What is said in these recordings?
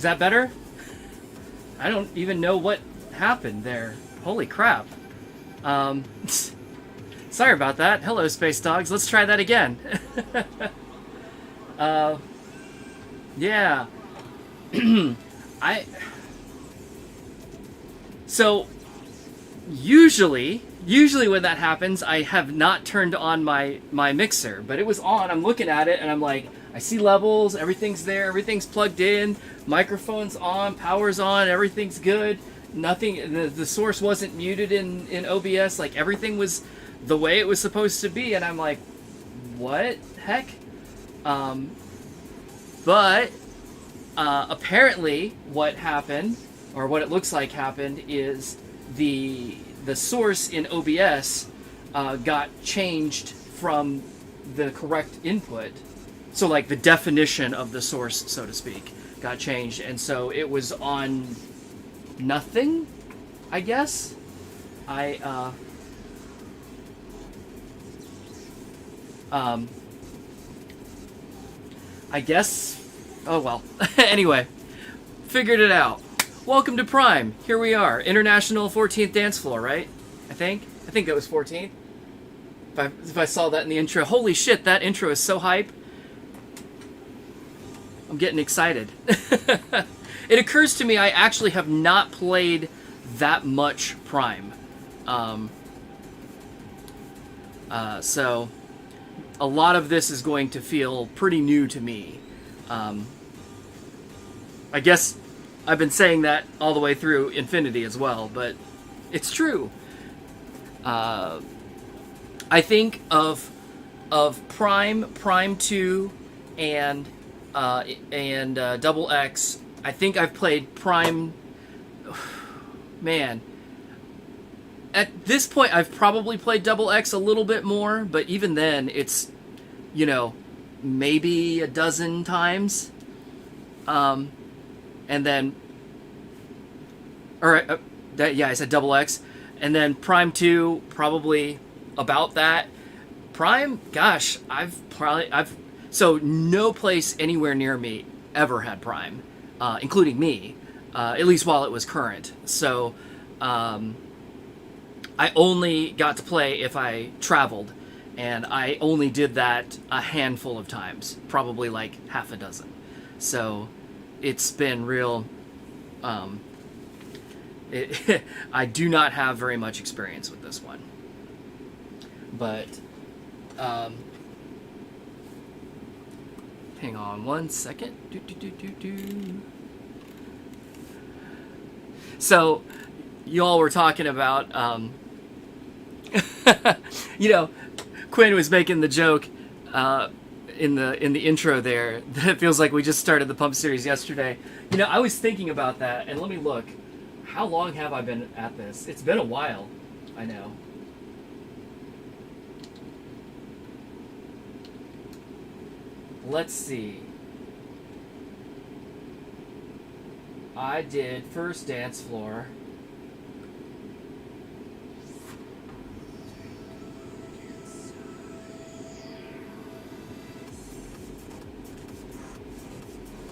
Is that better? I don't even know what happened there. Holy crap. Sorry about that. Hello, Space Dogs. Let's try that again. Yeah. So, usually when that happens, I have not turned on my mixer, but it was on. I'm looking at it, and I'm like, I see levels, everything's there, everything's plugged in, microphone's on, power's on, everything's good. Nothing, the source wasn't muted in OBS, like everything was the way it was supposed to be, and I'm like, what heck? But apparently what happened, or what it looks like happened, is the source in OBS got changed from the correct input. So like the definition of the source, so to speak, got changed, and so it was on nothing, I guess. I guess, oh well. Anyway, figured it out. Welcome to Prime. Here we are, International 14th Dance Floor, right? I think that was 14th. If I saw that in the intro. Holy shit, that intro is so hype. I'm getting excited. It occurs to me I actually have not played that much Prime. So a lot of this is going to feel pretty new to me. I guess I've been saying that all the way through Infinity as well, but it's true. I think of Prime 2, and Double X. I think I've played Prime. Man, at this point, I've probably played Double X a little bit more, but even then, it's, you know, maybe a dozen times. And then, yeah, I said Double X, and then Prime 2, probably about that. Prime, gosh, so no place anywhere near me ever had Prime, including me, at least while it was current. So I only got to play if I traveled, and I only did that a handful of times, probably like half a dozen. So it's been real. I do not have very much experience with this one, but hang on one second. So you all were talking about, Quinn was making the joke in the intro there that it feels like we just started the Pump series yesterday. I was thinking about that, and let me look. How long have I been at this? It's been a while, I know. Let's see. I did first dance floor.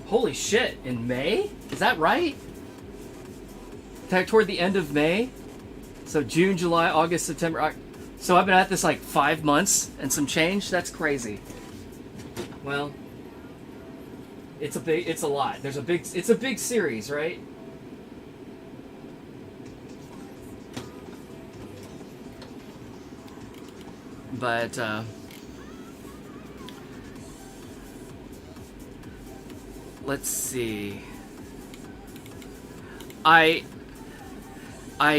Holy shit, in May? Is that right? Toward the end of May? So June, July, August, September. So I've been at this like 5 months and some change? That's crazy. Well, it's a lot. It's a big series, right? But let's see. I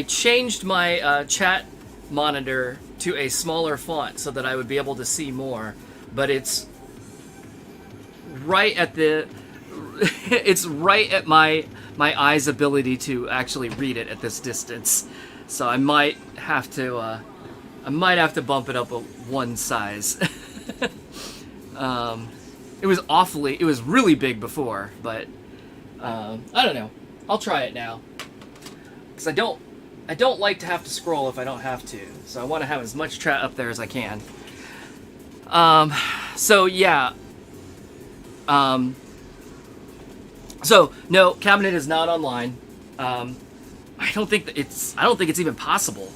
changed my chat monitor to a smaller font so that I would be able to see more, but it's right at it's right at my eye's ability to actually read it at this distance. So I might have to bump it up one size. It was really big before, but I don't know. I'll try it now, because I don't like to have to scroll if I don't have to. So I want to have as much chat up there as I can. So yeah. So no, Cabinet is not online. I don't think it's even possible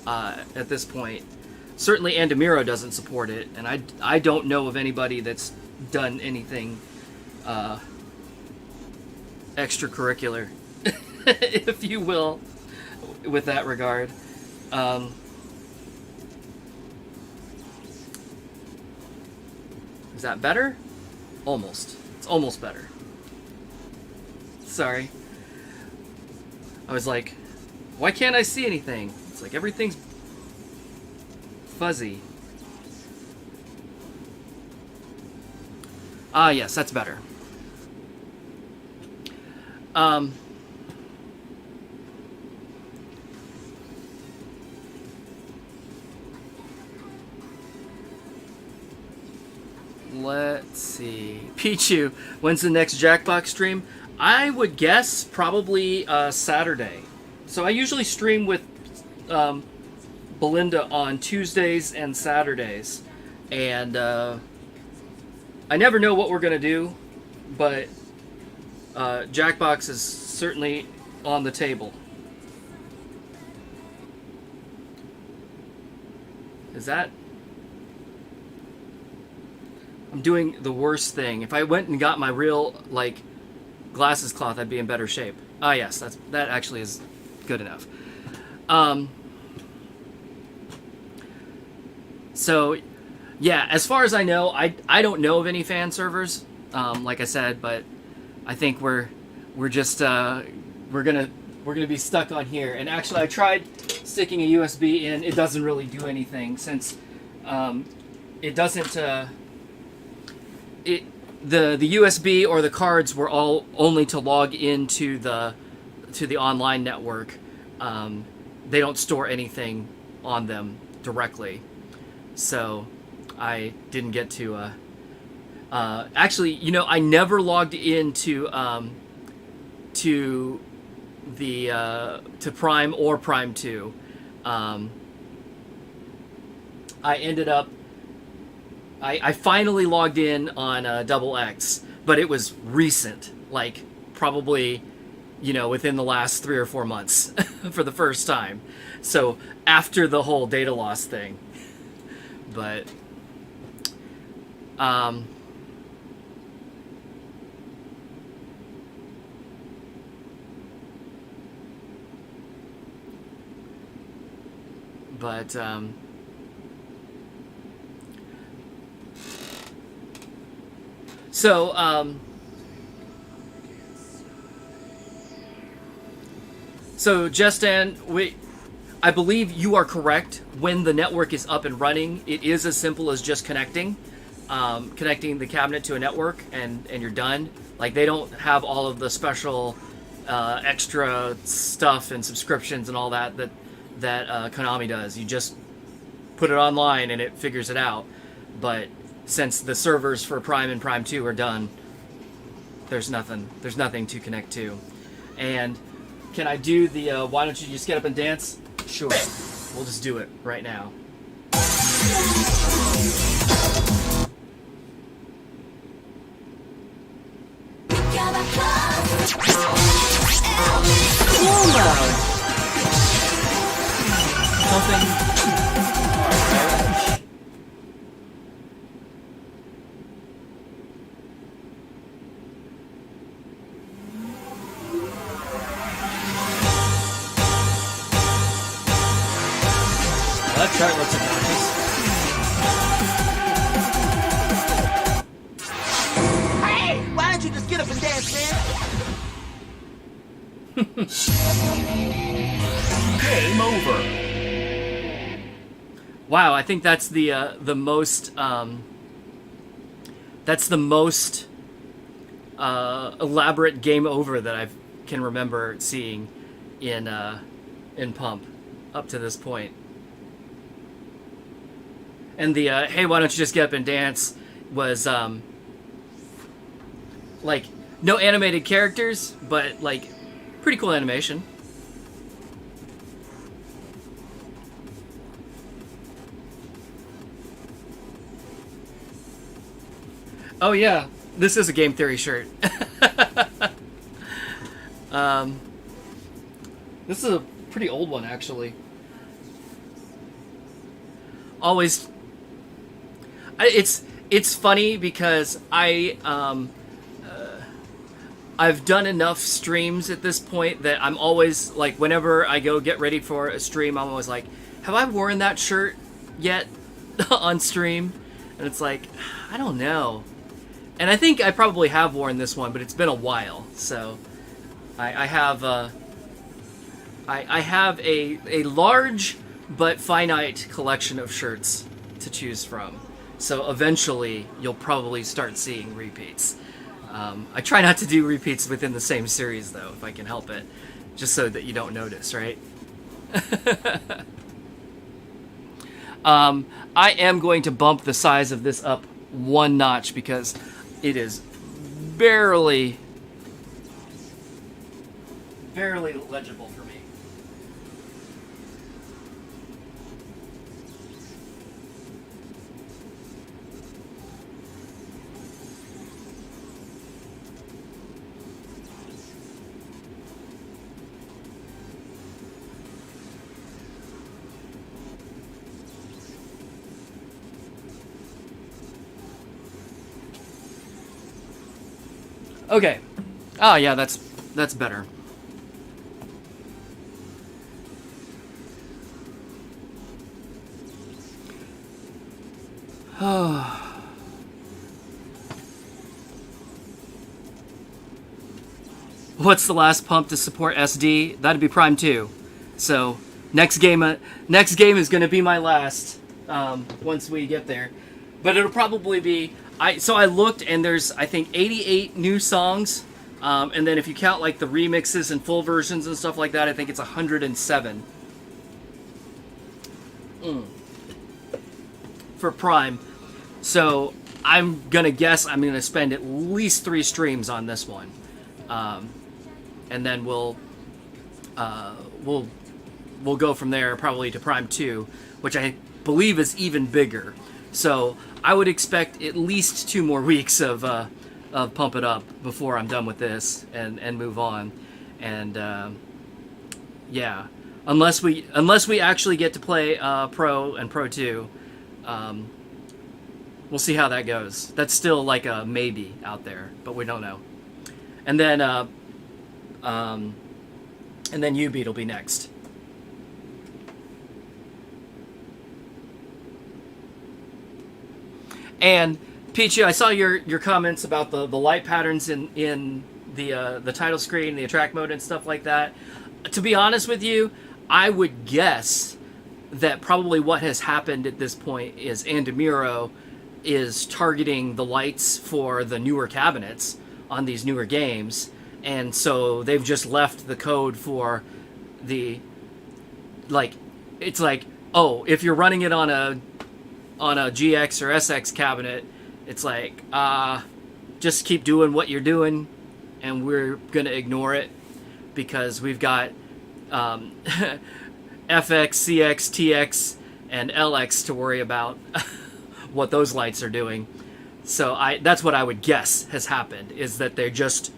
at this point. Certainly Andamiro doesn't support it, and I don't know of anybody that's done anything extracurricular, if you will, with that regard. Is that better? Almost. It's almost better. Sorry. I was like, why can't I see anything? It's like everything's fuzzy. Ah, yes, that's better. Let's see. Pichu, when's the next Jackbox stream? I would guess probably Saturday. So I usually stream with Belinda on Tuesdays and Saturdays. And I never know what we're going to do, but Jackbox is certainly on the table. Is that... I'm doing the worst thing. If I went and got my real, like, glasses cloth, I'd be in better shape. Ah, yes, that actually is good enough. So, yeah, as far as I know, I don't know of any fan servers, like I said, but I think we're just we're gonna be stuck on here. And actually, I tried sticking a USB in. It doesn't really do anything, since it doesn't. The USB or the cards were all only to log into the online network. They don't store anything on them directly, so I didn't get to. Actually, I never logged into to Prime or Prime 2. I ended up. I finally logged in on XX, but it was recent, like probably, within the last 3 or 4 months for the first time. So after the whole data loss thing. But, But so Justin, I believe you are correct. When the network is up and running, it is as simple as just connecting the cabinet to a network, and you're done. Like, they don't have all of the special extra stuff and subscriptions and all that Konami does. You just put it online and it figures it out. But since the servers for Prime and Prime 2 are done, there's nothing to connect to. And can I do the why don't you just get up and dance? Sure. We'll just do it right now. Cool mode. Something. That chart looks obnoxious. Hey, why don't you just get up and dance, man? Game over. Wow, I think that's the most elaborate game over that I can remember seeing in Pump up to this point. And the hey, why don't you just get up and dance was like no animated characters, but like pretty cool animation. Oh yeah, this is a Game Theory shirt. This is a pretty old one, actually. Always, it's funny because I've done enough streams at this point that I'm always like, whenever I go get ready for a stream, I'm always like, have I worn that shirt yet on stream? And it's like, I don't know. And I think I probably have worn this one, but it's been a while. So I have a large but finite collection of shirts to choose from. So eventually you'll probably start seeing repeats. I try not to do repeats within the same series, though, if I can help it, just so that you don't notice, right? I am going to bump the size of this up one notch because it is barely legible for me. Okay. Oh yeah, that's better. What's the last pump to support SD? That'd be Prime 2. So next game is going to be my last once we get there. But it'll probably be I looked, and there's, I think, 88 new songs, and then if you count like the remixes and full versions and stuff like that, I think it's 107 for Prime. So I'm gonna guess I'm gonna spend at least 3 streams on this one, and then we'll go from there probably to Prime 2, which I believe is even bigger. So I would expect at least 2 more weeks of Pump It Up before I'm done with this and move on. And yeah, unless we actually get to play Pro and Pro 2, we'll see how that goes. That's still like a maybe out there, but we don't know. And then U-Beat will be next. And Pichu, I saw your comments about the light patterns in the title screen, the attract mode, and stuff like that. To be honest with you, I would guess that probably what has happened at this point is Andamiro is targeting the lights for the newer cabinets on these newer games, and so they've just left the code for the, like, it's like, oh, if you're running it on a GX or SX cabinet, it's like, just keep doing what you're doing, and we're gonna ignore it because we've got FX, CX, TX, and LX to worry about what those lights are doing. So that's what I would guess has happened, is that they just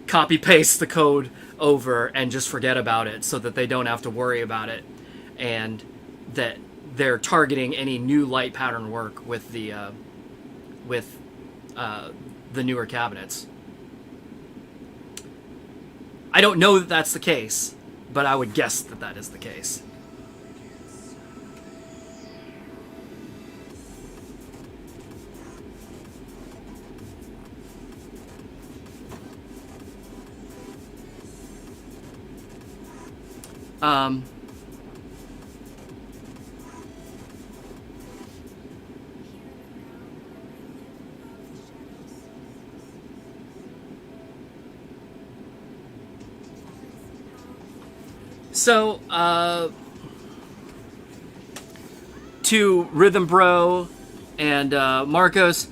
copy paste the code over and just forget about it so that they don't have to worry about it, and that they're targeting any new light pattern work with the newer cabinets. I don't know that that's the case, but I would guess that that is the case. So, to Rhythm Bro and Marcos,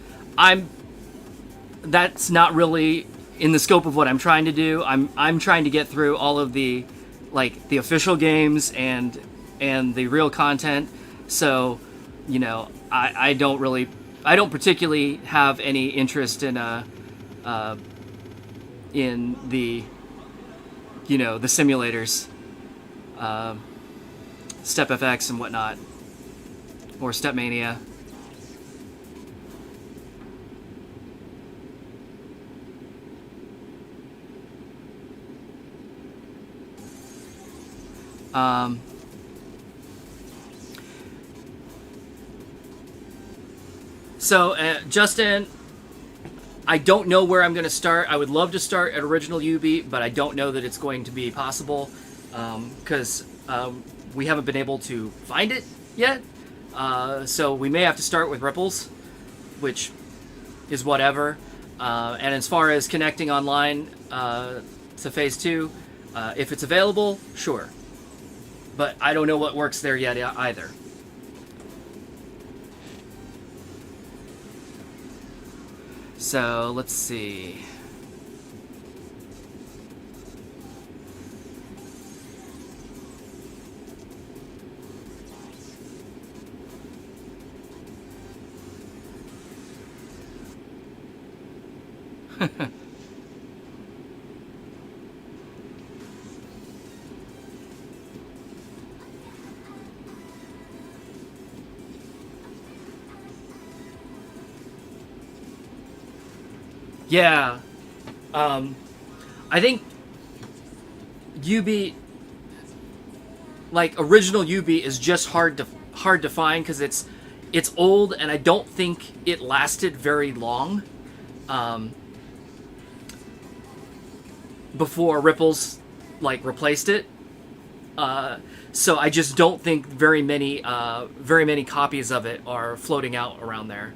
that's not really in the scope of what I'm trying to do. I'm trying to get through all of the, like, the official games and the real content. So, you know, I don't particularly have any interest in the, you know, the simulators, Step FX and whatnot, or Step Mania. So, Justin, I don't know where I'm going to start. I would love to start at original U-Beat, but I don't know that it's going to be possible because we haven't been able to find it yet. So we may have to start with Ripples, which is whatever. And as far as connecting online to Phase 2, if it's available, sure. But I don't know what works there yet either. So let's see. Yeah, I think U-Beat, like original U-Beat, is just hard to find because it's old, and I don't think it lasted very long before Ripples like replaced it. So I just don't think very many copies of it are floating out around there.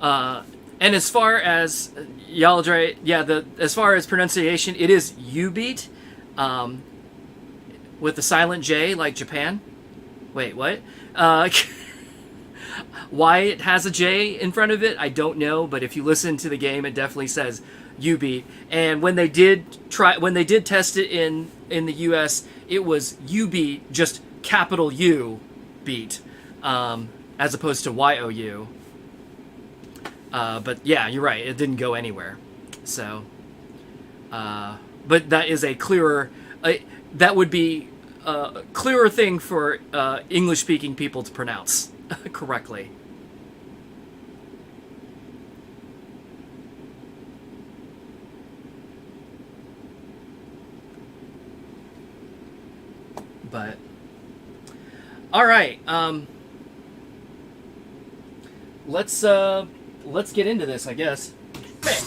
And as far as Yaldre, yeah, as far as pronunciation, it is U-Beat, with the silent J, like Japan. Wait, what? Why it has a J in front of it, I don't know. But if you listen to the game, it definitely says U-Beat. And when they did test it in the U.S., it was U-Beat, just capital U, beat, as opposed to Y-O-U. But yeah, you're right. It didn't go anywhere. So, but that is a clearer. That would be a clearer thing for English-speaking people to pronounce correctly. But all right, let's get into this, I guess. Okay.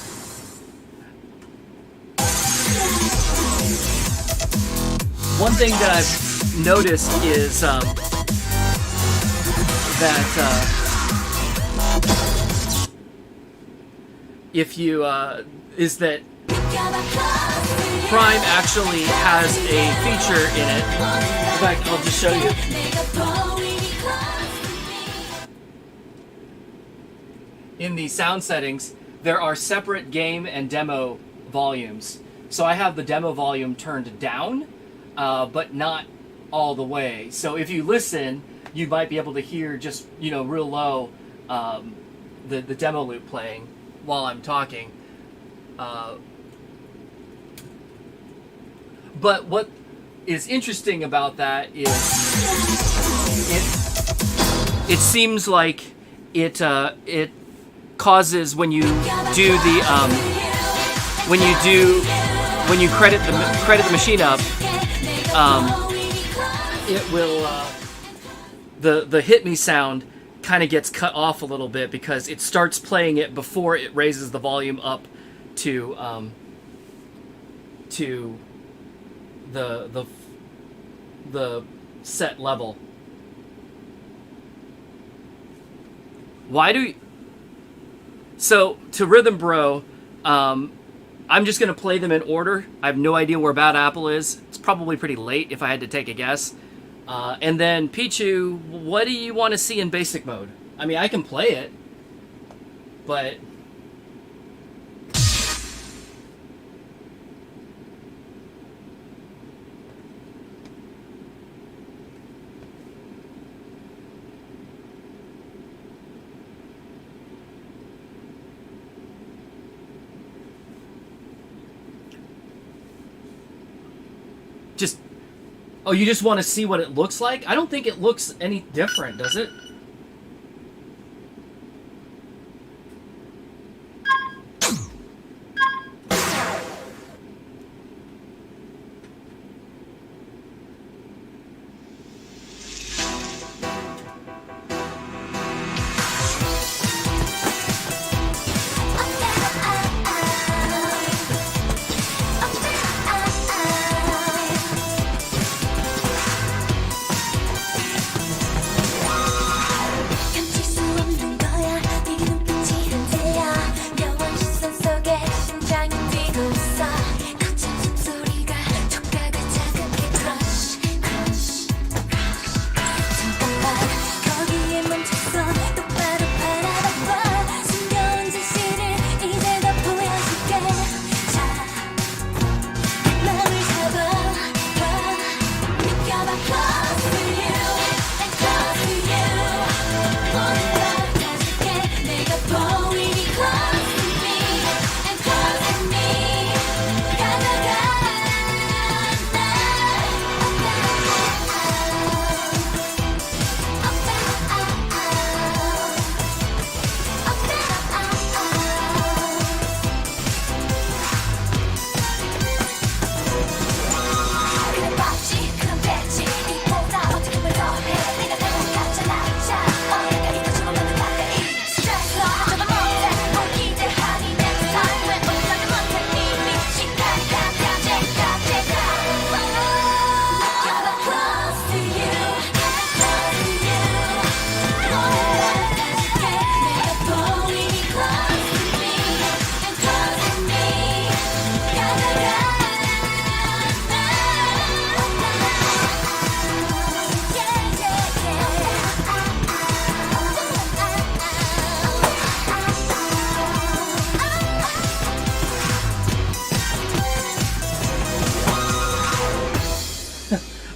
One thing that I've noticed is that if you is that Prime actually has a feature in it. In fact, I'll just show you. In the sound settings, there are separate game and demo volumes. So I have the demo volume turned down, but not all the way. So if you listen, you might be able to hear just, real low, the demo loop playing while I'm talking. But what is interesting about that is it seems like it causes when you credit the machine up, it will the hit me sound kind of gets cut off a little bit because it starts playing it before it raises the volume up to the set level. So to Rhythm Bro, I'm just going to play them in order. I have no idea where Bad Apple is. It's probably pretty late if I had to take a guess. And then Pichu, what do you want to see in basic mode? I mean, I can play it, but... Oh, you just want to see what it looks like? I don't think it looks any different, does it?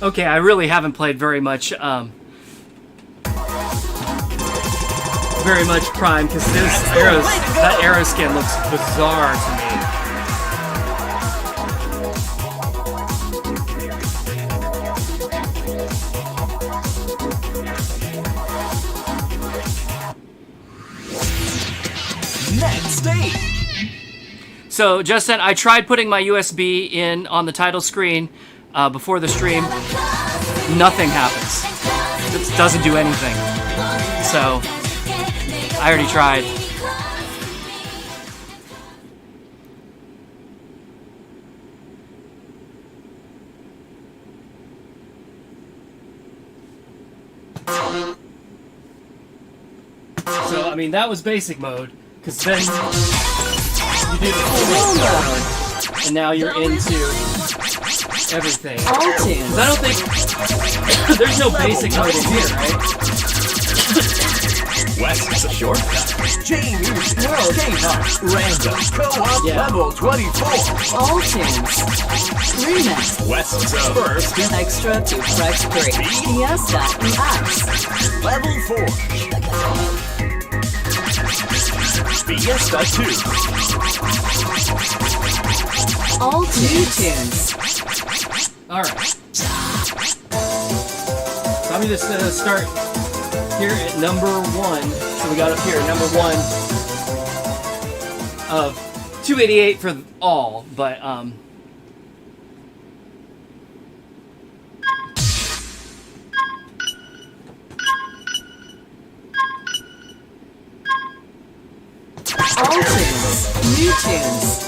Okay, I really haven't played very much Prime because that arrow skin looks bizarre to me. Next stage. So, Justin, I tried putting my USB in on the title screen before the stream. nothing happens. It doesn't do anything. So, I already tried. So, I mean, that was basic mode, because then you do the full mode, and now you're into everything. All tunes. I don't think there's no basic mode in here, right? West is a shortcut. Change World. K-pop. Random. Co-op Yeah. level 24. All tunes. Remix. West is first. Extra to Fresh 3. Fiesta EX. Level 4. Fiesta 2. All new tunes. Alright. So I'm just gonna start here at number 1. So we got up here at number 1 of 288 for all, but All tunes. New tunes.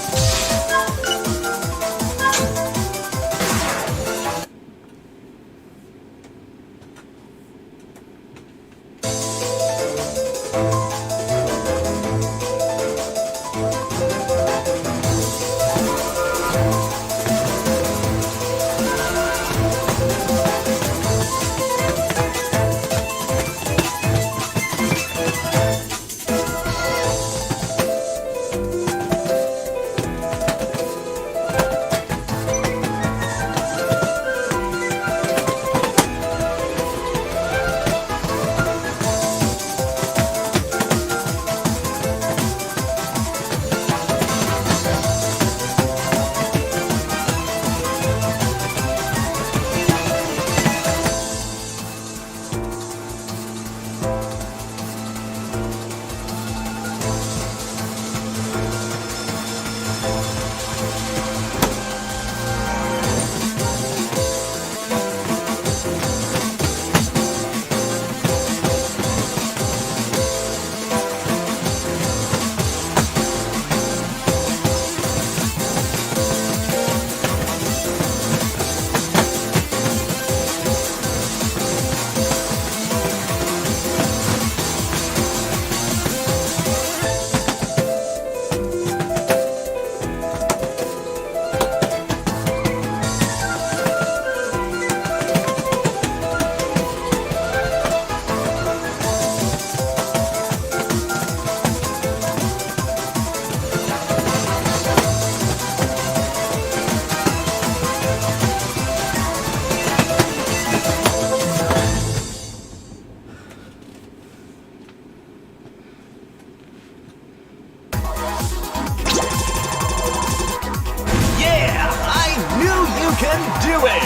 Yeah, I knew you can do it.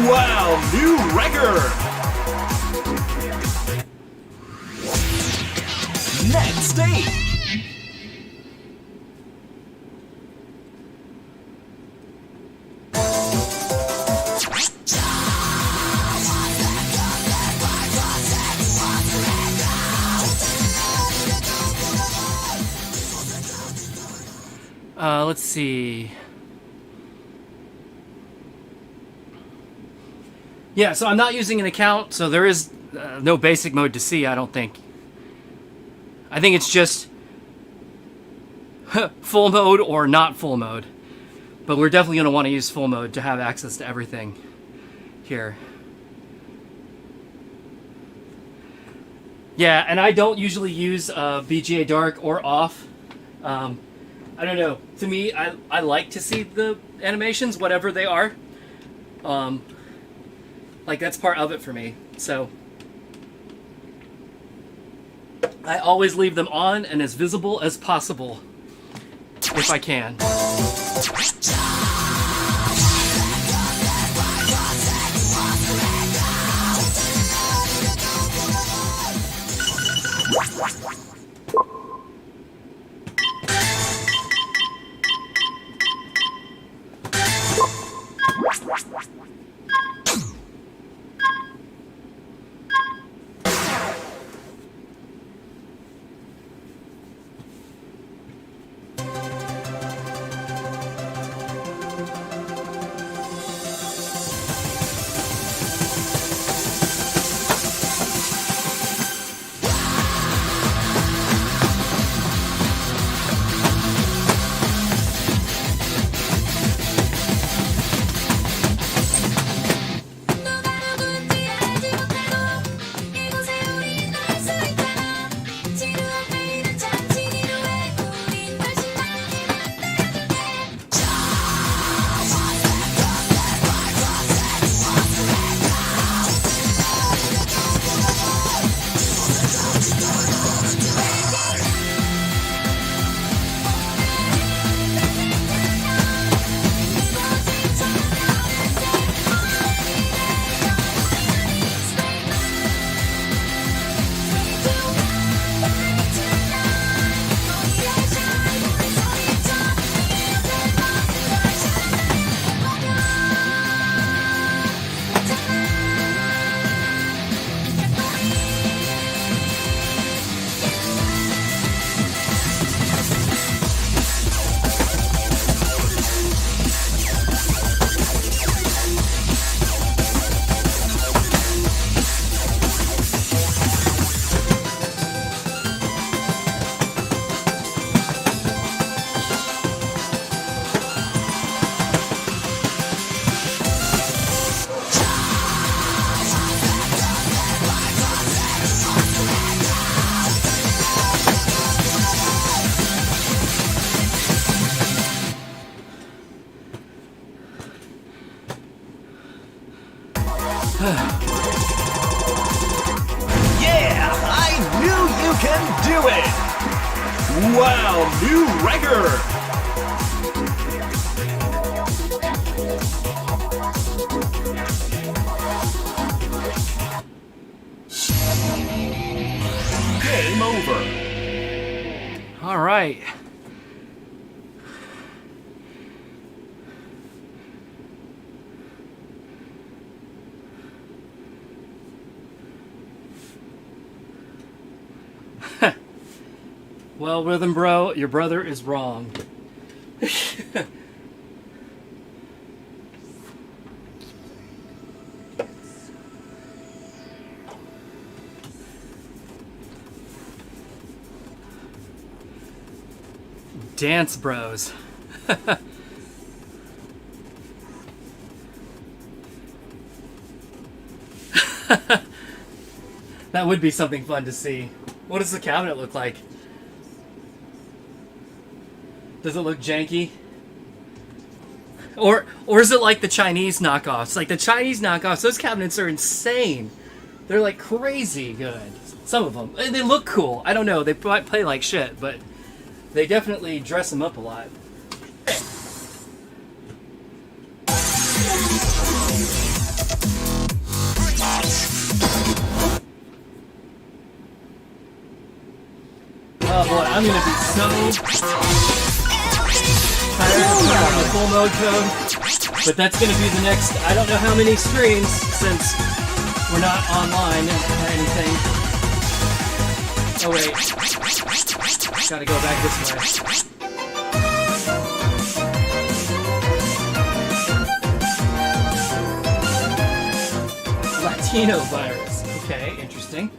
Wow, new record. Next stage. let's see. Yeah, so I'm not using an account, so there is no basic mode to see, I don't think. I think it's just full mode or not full mode. But we're definitely going to want to use full mode to have access to everything here. Yeah, and I don't usually use VGA Dark or off. I don't know. To me, I like to see the animations, whatever they are. Like, that's part of it for me. So I always leave them on and as visible as possible, if I can. can do it! Wow, new record! Game over. All right. Well, Rhythm Bro, your brother is wrong. Dance Bros. That would be something fun to see. What does the cabinet look like? Does it look janky? Or is it like the Chinese knockoffs? Like the Chinese knockoffs, those cabinets are insane. They're like crazy good. Some of them. And they look cool. I don't know. They might play like shit, but they definitely dress them up a lot. Oh boy, I'm gonna be so tired of putting on the full mode code, but that's gonna be the next, I don't know how many streams since we're not online or anything. Oh wait, gotta go back this way. Latino virus. Okay, interesting.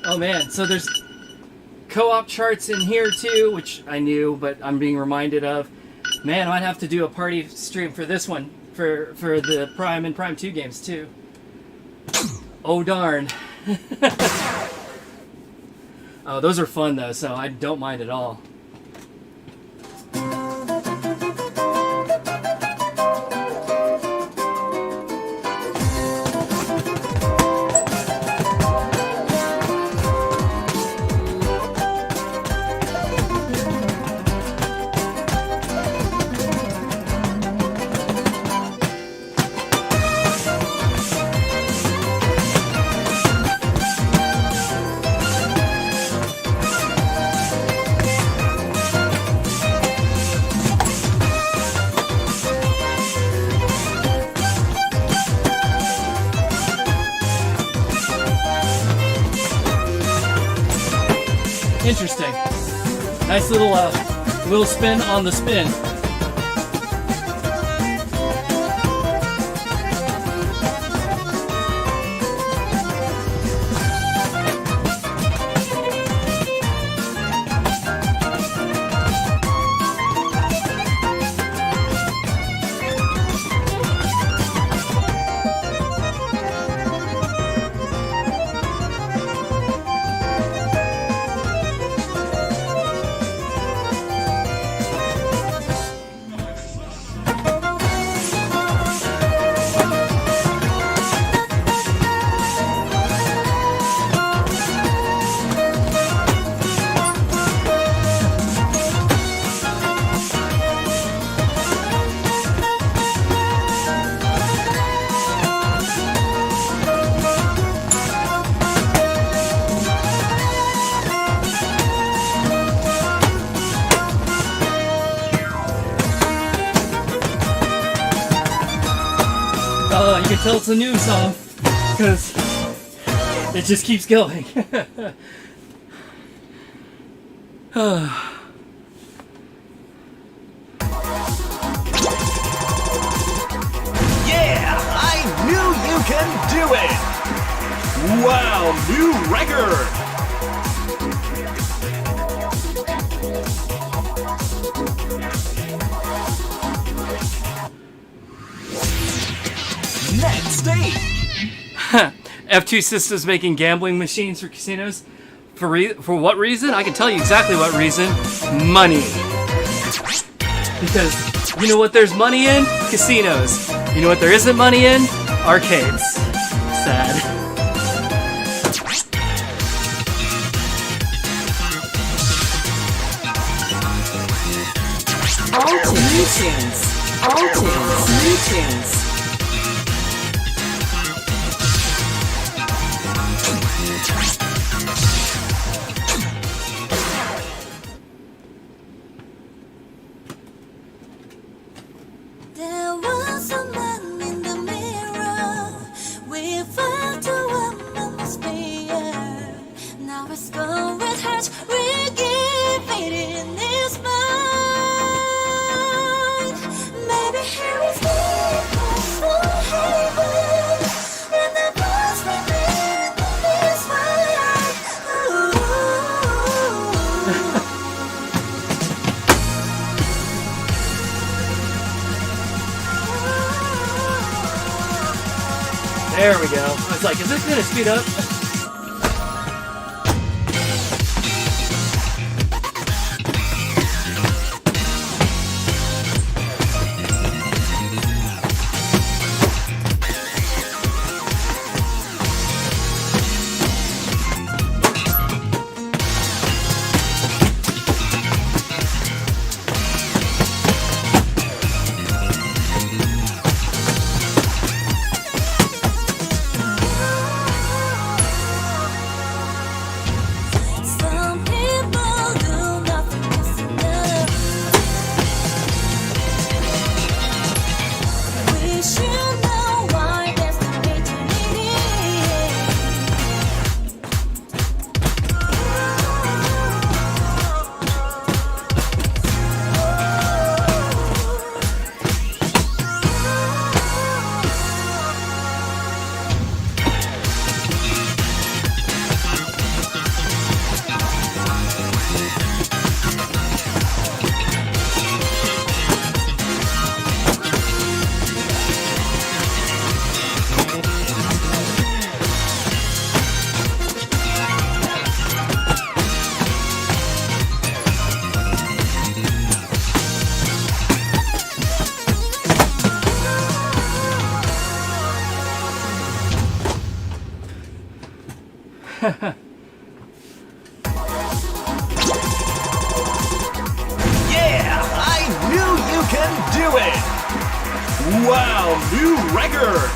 Oh man, so there's co-op charts in here too, which I knew, but I'm being reminded of. Man, I might have to do a party stream for this one, for the Prime and Prime 2 games too. Oh darn. Oh, those are fun though, so I don't mind at all. Interesting. Nice little spin on the spin. Oh, you can tell it's a new song, because it just keeps going. Yeah, I knew you can do it! Wow, new record! Next stage! F2 Systems making gambling machines for casinos. For what reason? I can tell you exactly what reason. Money. Because you know what there's money in? Casinos. You know what there isn't money in? Arcades. Sad. All tunes. All tunes. New tunes. There was a man in the mirror. We felt a warm atmosphere. Now his skull with heart regained his mind. Maybe he was looking for heaven, and the voice remained in his mind. There we go. I was like, is this gonna speed up? Some people do nothing is enough. We should know why there's no way to Yeah, I knew you can do it! Wow, new record!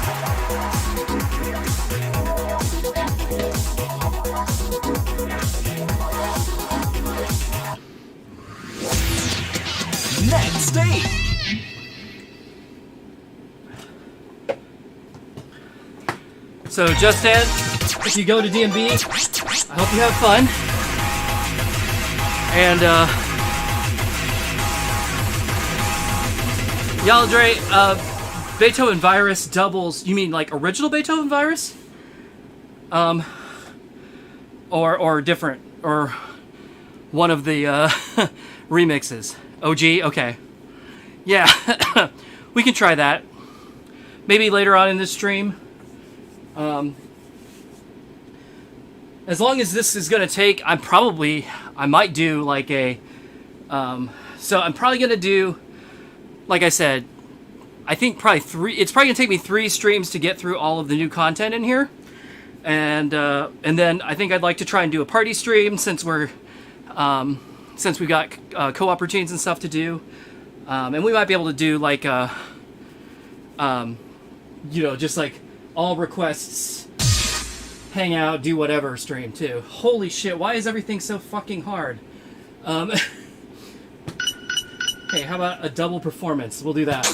Next stage! So, Just Dance, if you go to DMB, I hope you have fun. And, Yaldre, Beethoven Virus doubles, you mean like original Beethoven Virus? Or different, or one of the, remixes. OG? Okay. Yeah, we can try that. Maybe later on in this stream. As long as this is gonna take, I might do like a, so I'm probably gonna do, like I said, I think probably it's probably gonna take me 3 streams to get through all of the new content in here. And then I think I'd like to try and do a party stream since we've got co-op routines and stuff to do. And we might be able to do like a, just like all requests, hang out, do whatever stream too. Holy shit, why is everything so fucking hard? Okay, how about a double performance? We'll do that.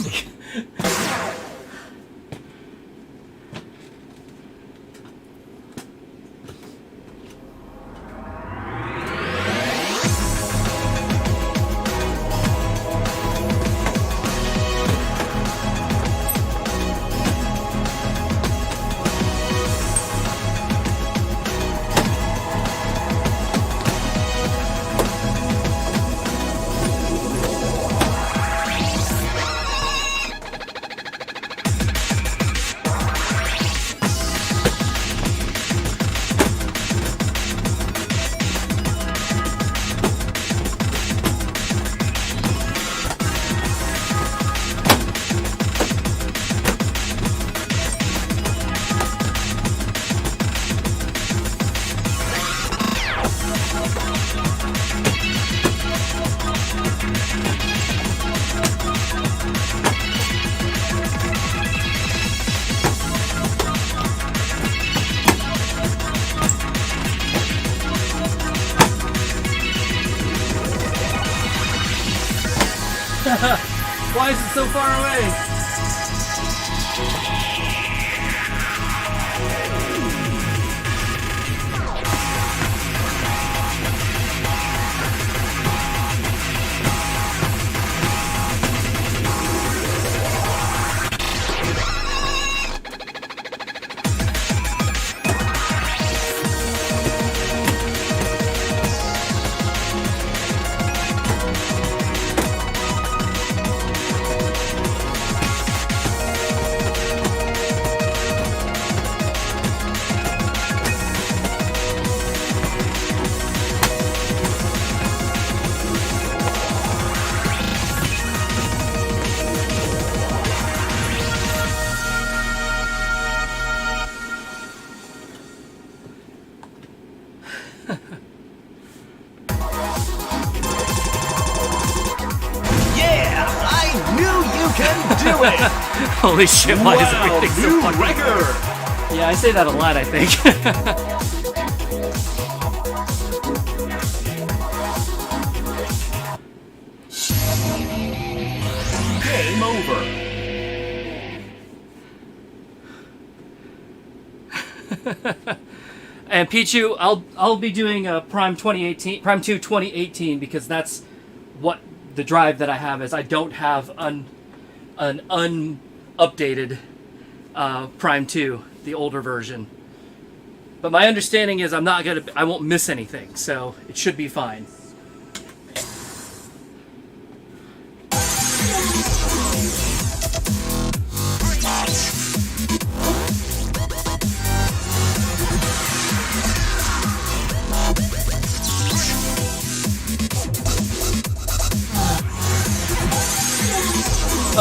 Why is it so far away? Yeah, I knew you can do it. Holy shit, why is Wow, everything so new fucking... record. Yeah, I say that a lot, I think. Game over. And Pichu, I'll be doing Prime 2018, Prime 2 2018 because that's what the drive that I have is. I don't have an unupdated Prime 2, the older version. But my understanding is I won't miss anything, so it should be fine.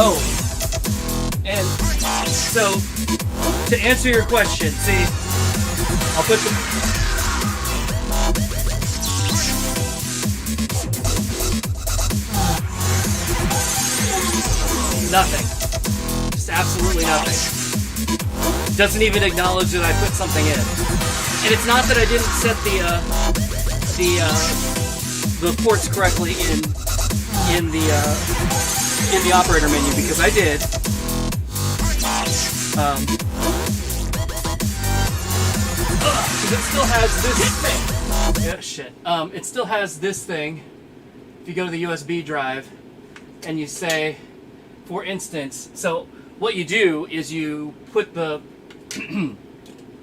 Oh, and so to answer your question, see, I'll put the nothing, just absolutely nothing. Doesn't even acknowledge that I put something in, and it's not that I didn't set the ports correctly in the operator menu, because I did. Because it still has this thing. Yeah, shit. It still has this thing. If you go to the USB drive and you say, for instance, so what you do is you put the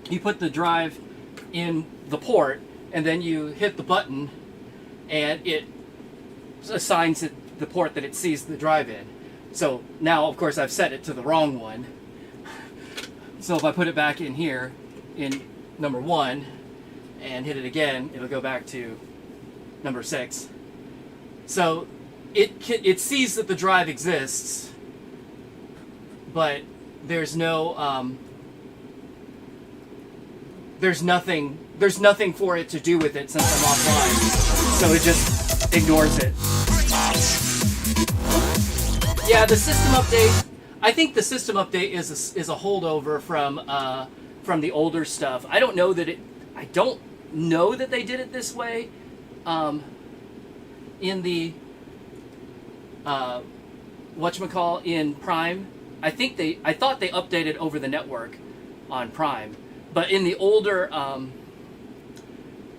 you put the drive in the port, and then you hit the button, and it assigns it the port that it sees the drive in. So now, of course, I've set it to the wrong one. So if I put it back in here, in number 1, and hit it again, it'll go back to number 6. So it sees that the drive exists, but there's no there's nothing for it to do with it since I'm offline. So it just ignores it. Yeah, the system update. I think the system update is a holdover from the older stuff. I don't know that they did it this way. In the whatchamacall in Prime. I thought they updated over the network on Prime, but in the older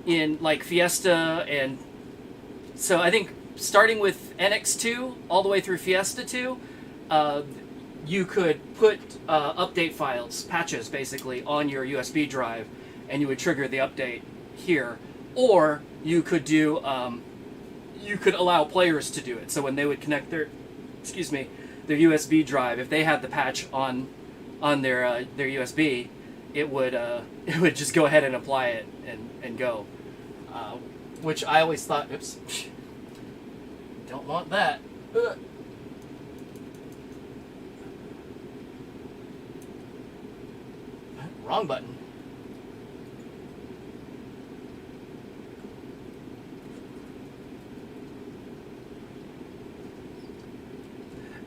in like Fiesta, and so I think starting with NX2 all the way through Fiesta 2, you could put update files, patches basically, on your USB drive, and you would trigger the update here. Or you could do, you could allow players to do it. So when they would connect their USB drive, if they had the patch on their USB, it would just go ahead and apply it and go. Which I always thought, oops, don't want that. Wrong button.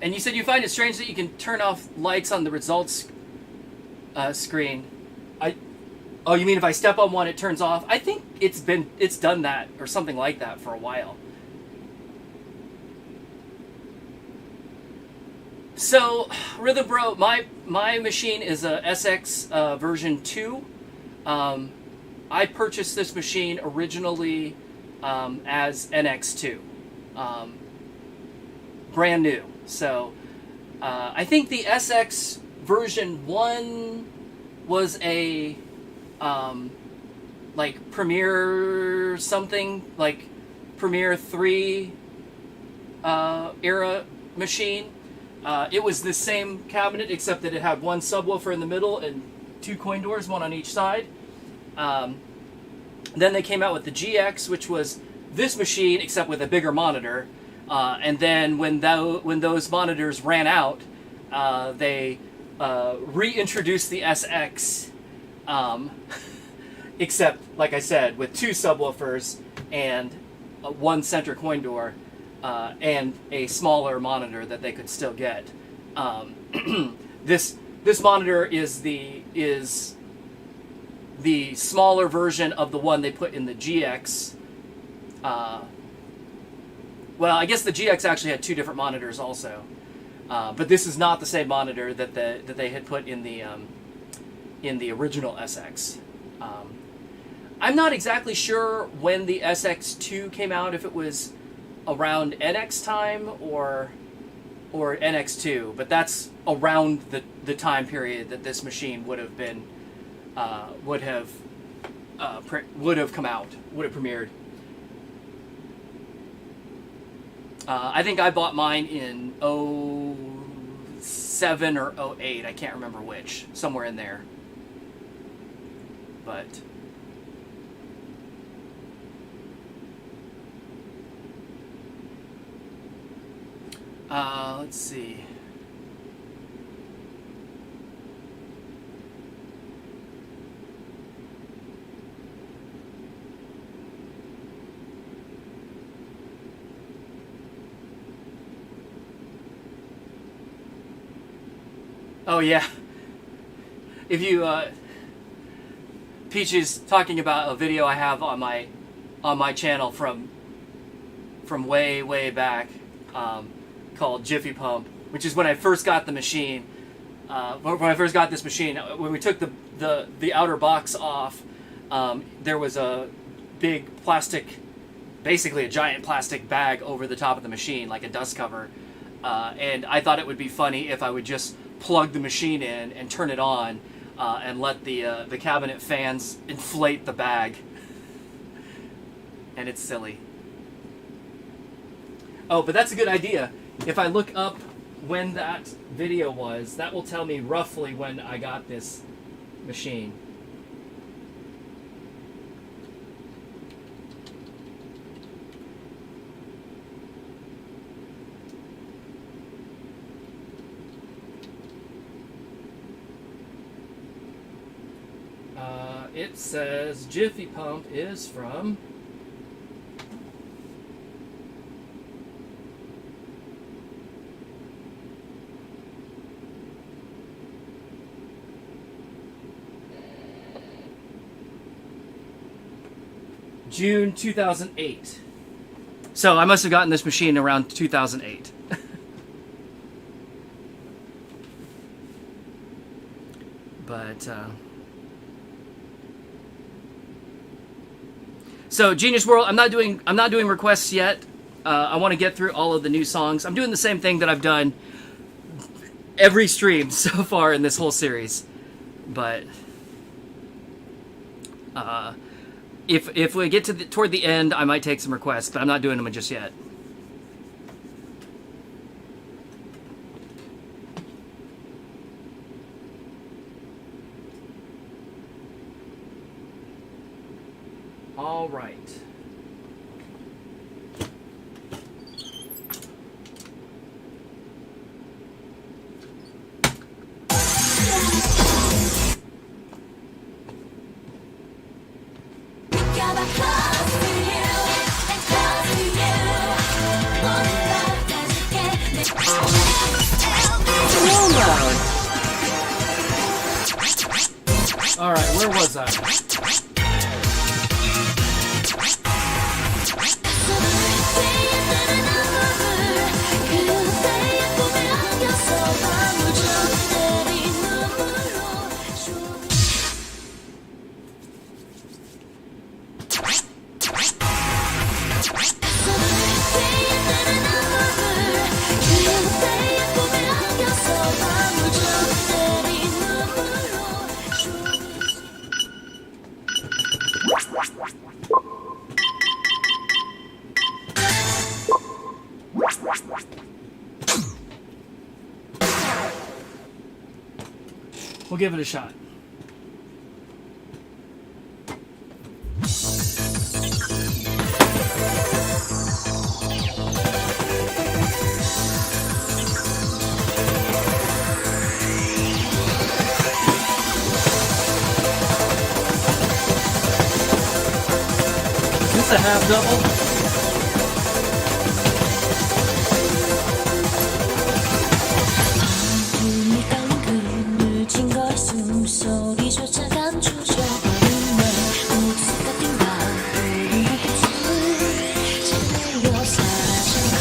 And you said you find it strange that you can turn off lights on the results screen. Oh, you mean if I step on one, it turns off? I think it's done that or something like that for a while. So, Rhythm Bro, my machine is a SX version 2. I purchased this machine originally as NX2. Brand new. So, I think the SX version 1 was a like Premiere something, like Premiere 3 era machine. It was the same cabinet except that it had one subwoofer in the middle and 2 coin doors, one on each side. Then they came out with the GX, which was this machine except with a bigger monitor. And then when those monitors ran out, they reintroduced the SX, except, like I said, with 2 subwoofers and 1 center coin door, and a smaller monitor that they could still get. This monitor is the smaller version of the one they put in the GX. Well, I guess the GX actually had 2 different monitors also, but this is not the same monitor that they had put in the original SX. I'm not exactly sure when the SX2 came out, if it was around NX time or NX2, but that's around the time period that this machine would have been would have come out, would have premiered. I think I bought mine in 07 or 08. I can't remember which. Somewhere in there. But let's see. Oh yeah. If you Peach is talking about a video I have on my channel from way back, called Jiffy Pump, which is when I first got the machine. When I first got this machine, when we took the outer box off, there was a big plastic, basically a giant plastic bag over the top of the machine, like a dust cover. And I thought it would be funny if I would just plug the machine in and turn it on, and let the cabinet fans inflate the bag. And it's silly. Oh, but that's a good idea. If I look up when that video was, that will tell me roughly when I got this machine. It says Jiffy Pump is from June 2008. So I must have gotten this machine around 2008. But so Genius World, I'm not doing requests yet. I want to get through all of the new songs. I'm doing the same thing that I've done every stream so far in this whole series. But if we get to toward the end, I might take some requests, but I'm not doing them just yet. All right. All right, where was I? We'll give it a shot. Is this a half double? 숨소리조차 감추셔버린 내 목숨 같은 가을을 지내려 사정할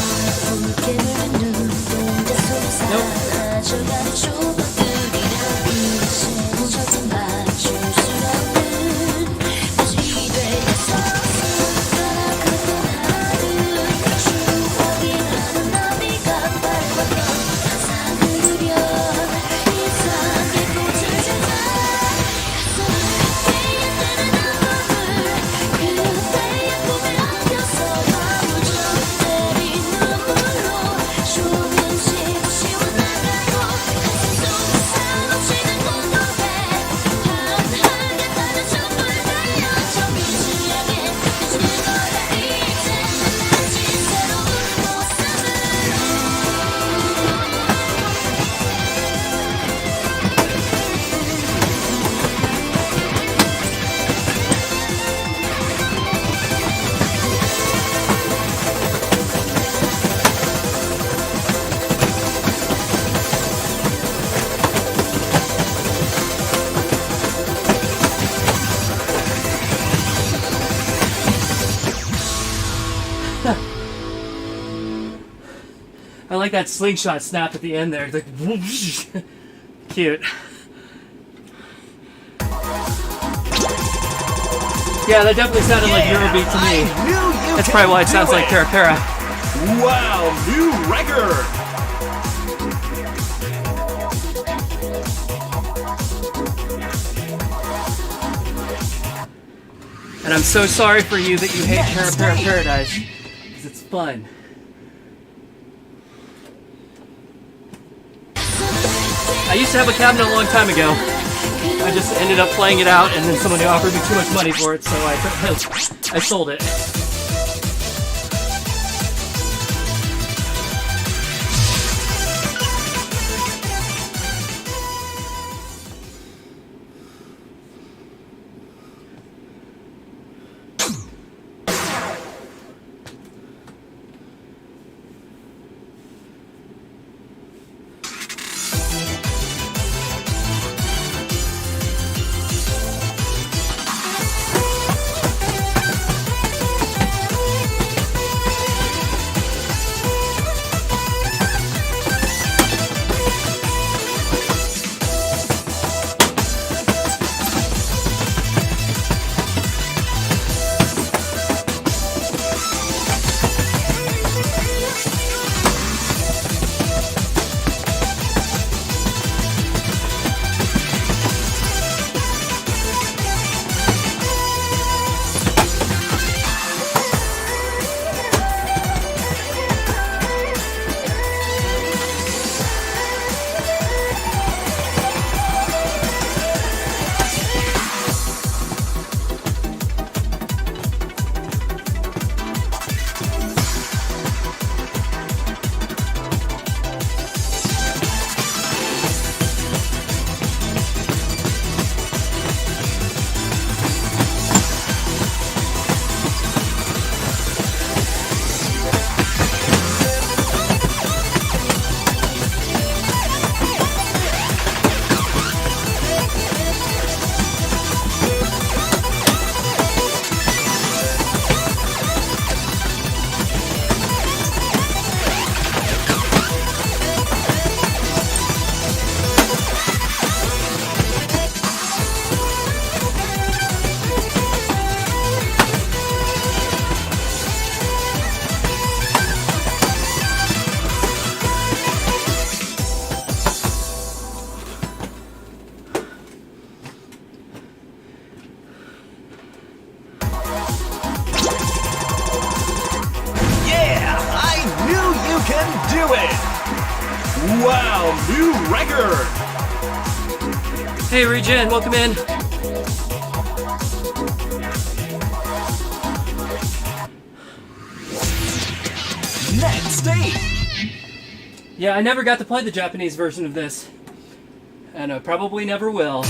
붉게 물든 눈동자 속에 사라져가는 조각들이라 이제는 절대 맞출 수 없는 다시 되어서 숟가락을 떠나는 추억이 나는 나비가 밟았던 상상을 그려 이상하게 꽃을 찾아 I like that slingshot snap at the end there. It's like, whoosh. Cute. Yeah, that definitely sounded like Eurobeat to me. That's probably why it sounds like Para Para. Wow, new record! And I'm so sorry for you that you hate Para Para Paradise, because it's fun. I used to have a cabinet a long time ago. I just ended up playing it out, and then somebody offered me too much money for it, so I sold it. Wow, new record! Hey, Regen, welcome in. Next stage. Yeah, I never got to play the Japanese version of this. And I probably never will.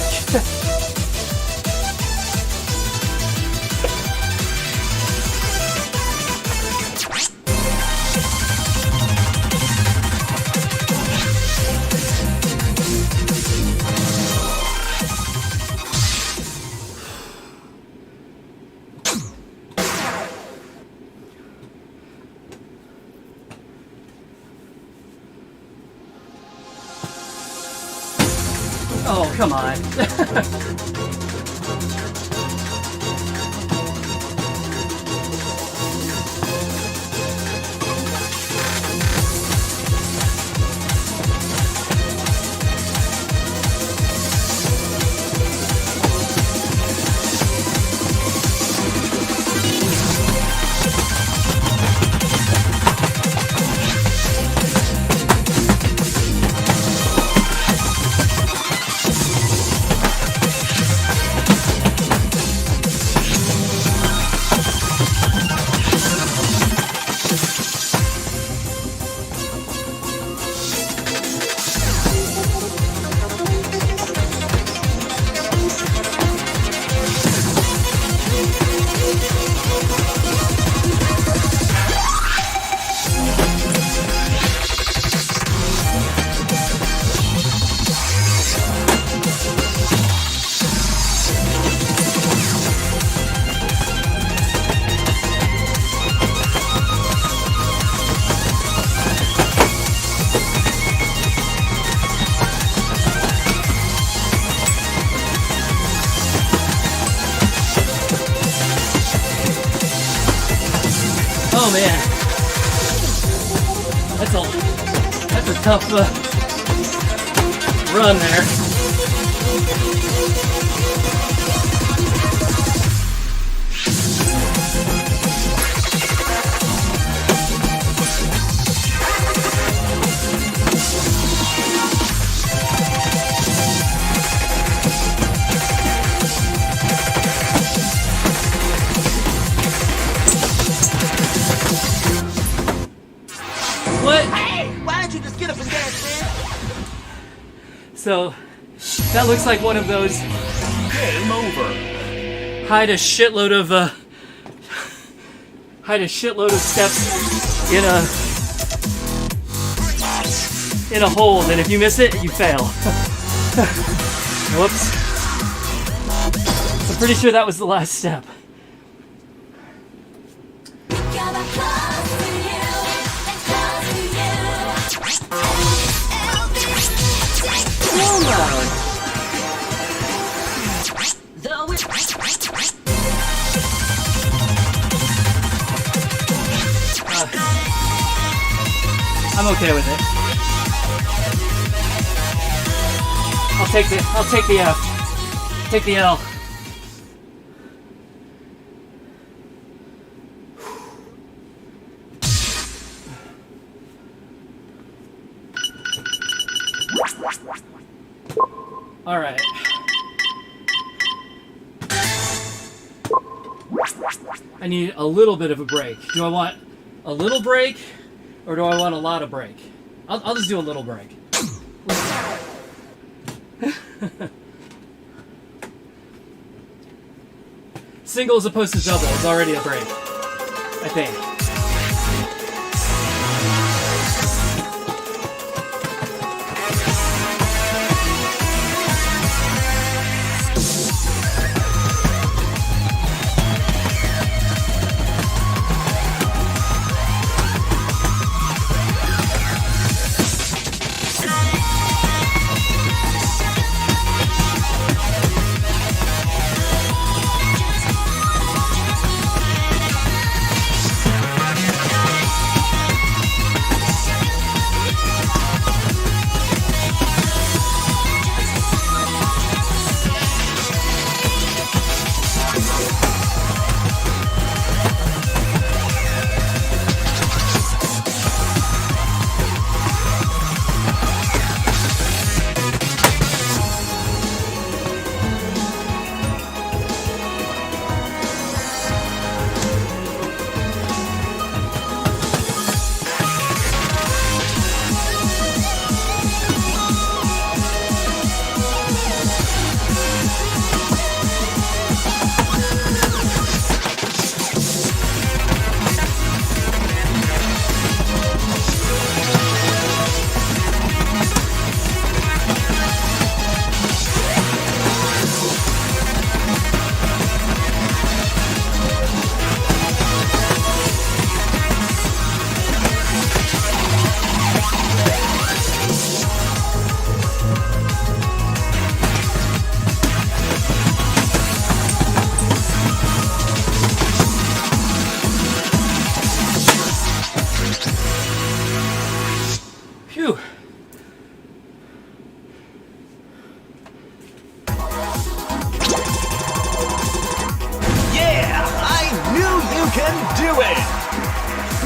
Oh, come on. Oh man, that's a tough run there. What? Hey, why don't you just get up and dance, man? So, that looks like one of those Game over. hide a shitload of steps in a hold, and if you miss it, you fail. Whoops. I'm pretty sure that was the last step. Slow mode. Though we're I'm okay with it. I'll take the F. Take the L. All right. I need a little bit of a break. Do I want a little break, or do I want a lot of break? I'll just do a little break. Single as opposed to double is already a break, I think.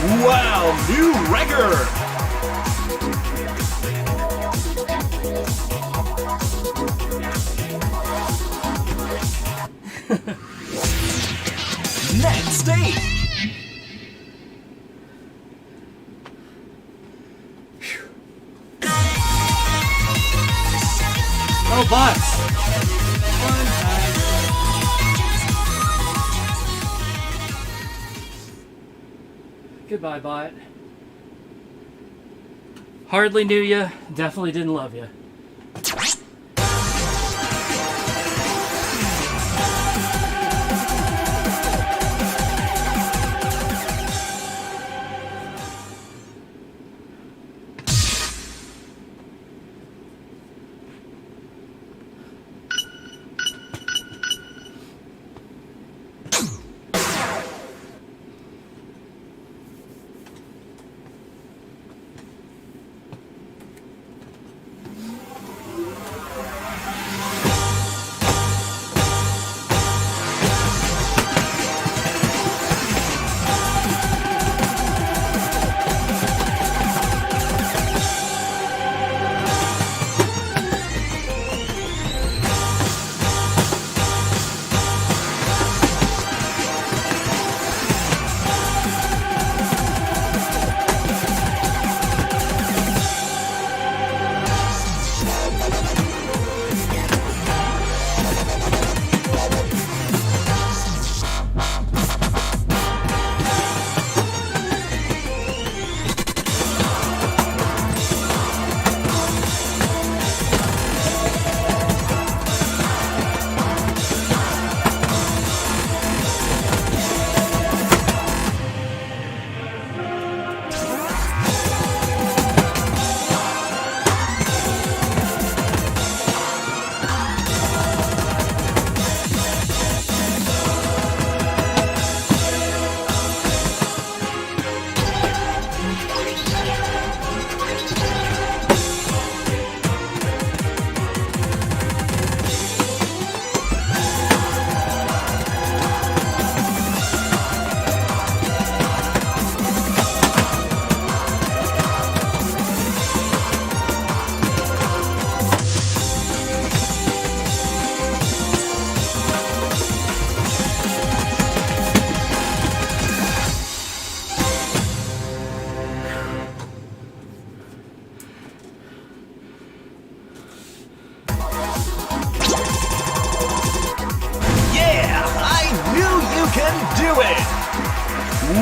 Wow, new record! Next stage! Oh, bots! One time. Goodbye, bot. Hardly knew ya, definitely didn't love ya.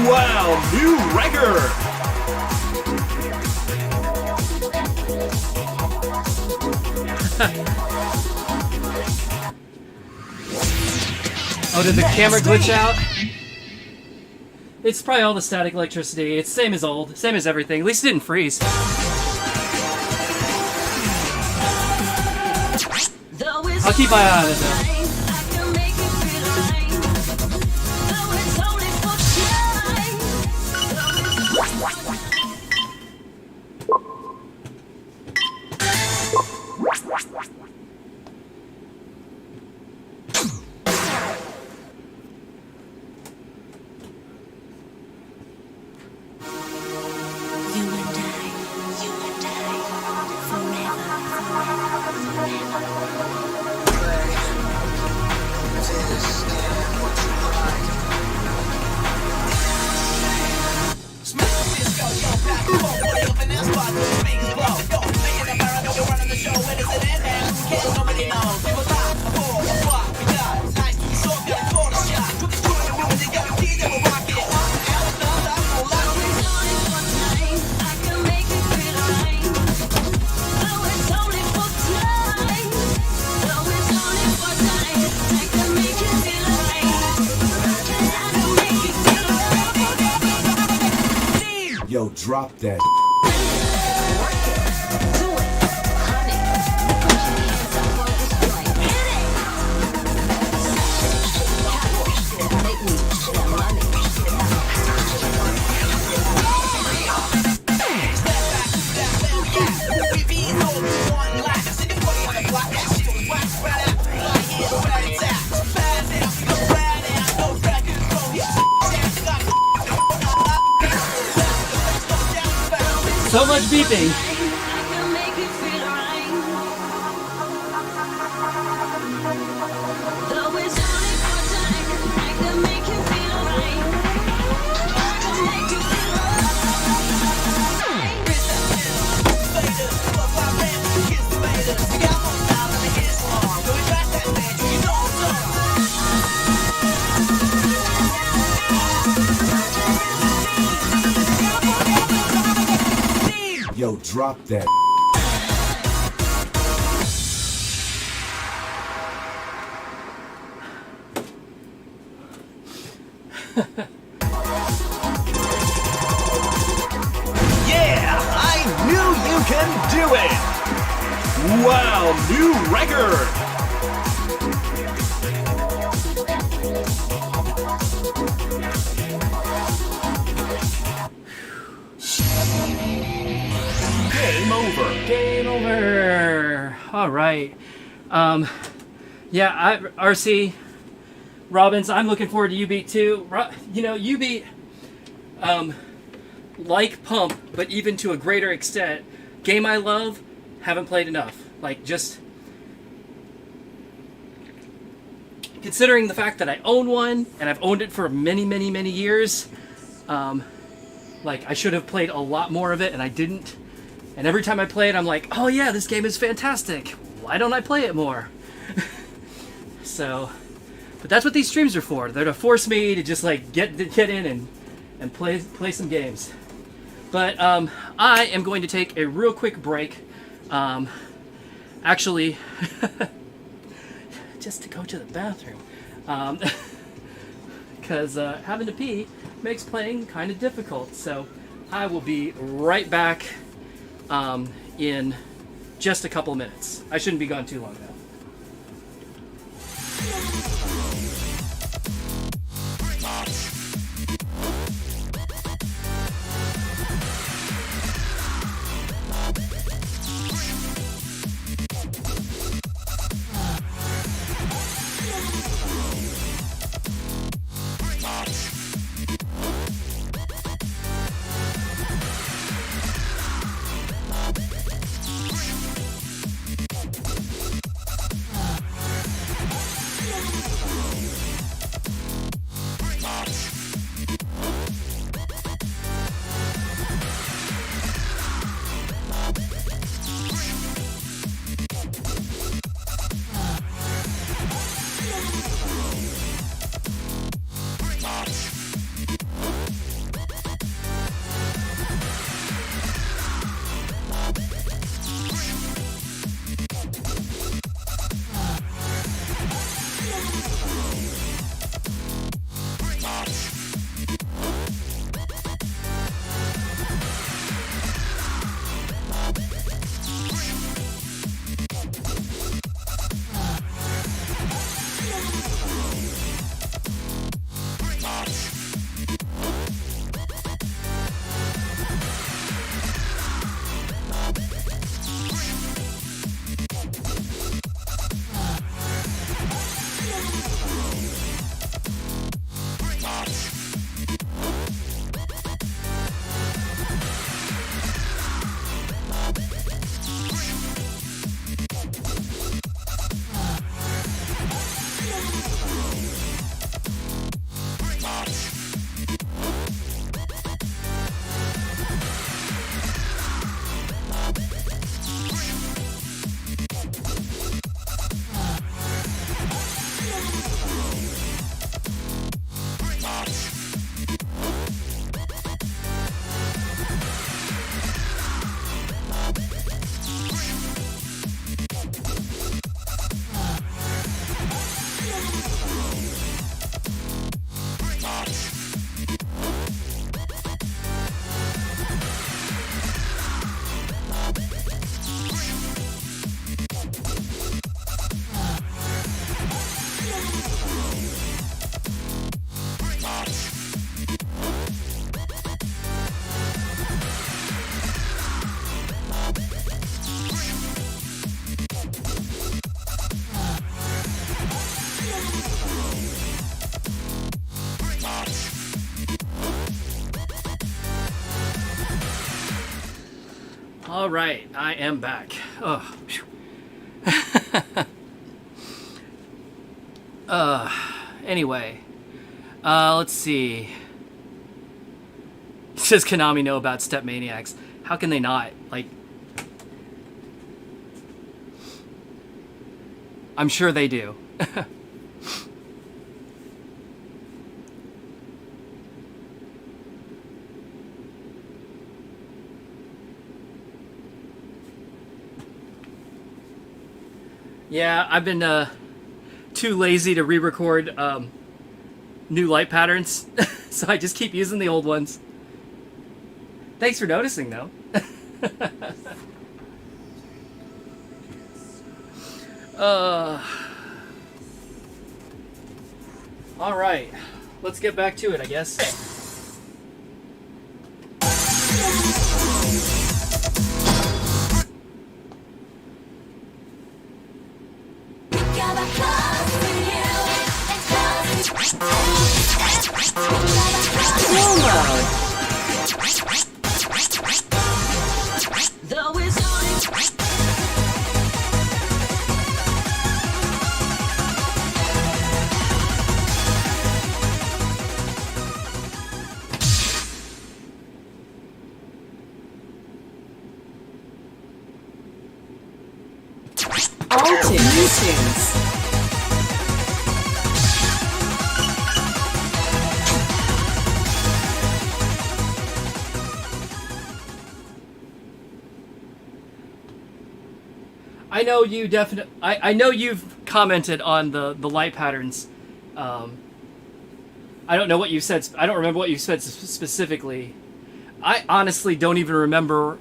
Wow, new record! Oh, did the camera glitch out? It's probably all the static electricity. It's same as old, same as everything. At least it didn't freeze. I'll keep my eye on it though. Yo, drop that. So much beeping. Yo, drop that. Yeah, I knew you can do it! Wow, new record! Game over. Game over. All right. Yeah, RC Robbins, I'm looking forward to U-Beat too. You know, U-Beat, like Pump, but even to a greater extent, game I love, haven't played enough. Like, just considering the fact that I own one and I've owned it for many, many, many years, like I should have played a lot more of it and I didn't. And every time I play it, I'm like, oh yeah, this game is fantastic. Why don't I play it more? So, but that's what these streams are for. They're to force me to just like get in and play some games. But I am going to take a real quick break. Actually, just to go to the bathroom. Because having to pee makes playing kind of difficult. So I will be right back in just a couple minutes. I shouldn't be gone too long now. All right, I am back. Oh. Anyway, let's see. Does Konami know about Step Maniacs? How can they not? Like, I'm sure they do. Yeah, I've been too lazy to re-record new light patterns, so I just keep using the old ones. Thanks for noticing, though. All right, let's get back to it, I guess. Slow mode. Though it's All new tunes. I know you I know you've commented on the light patterns. I don't know what you said. I don't remember what you said specifically. I honestly don't even remember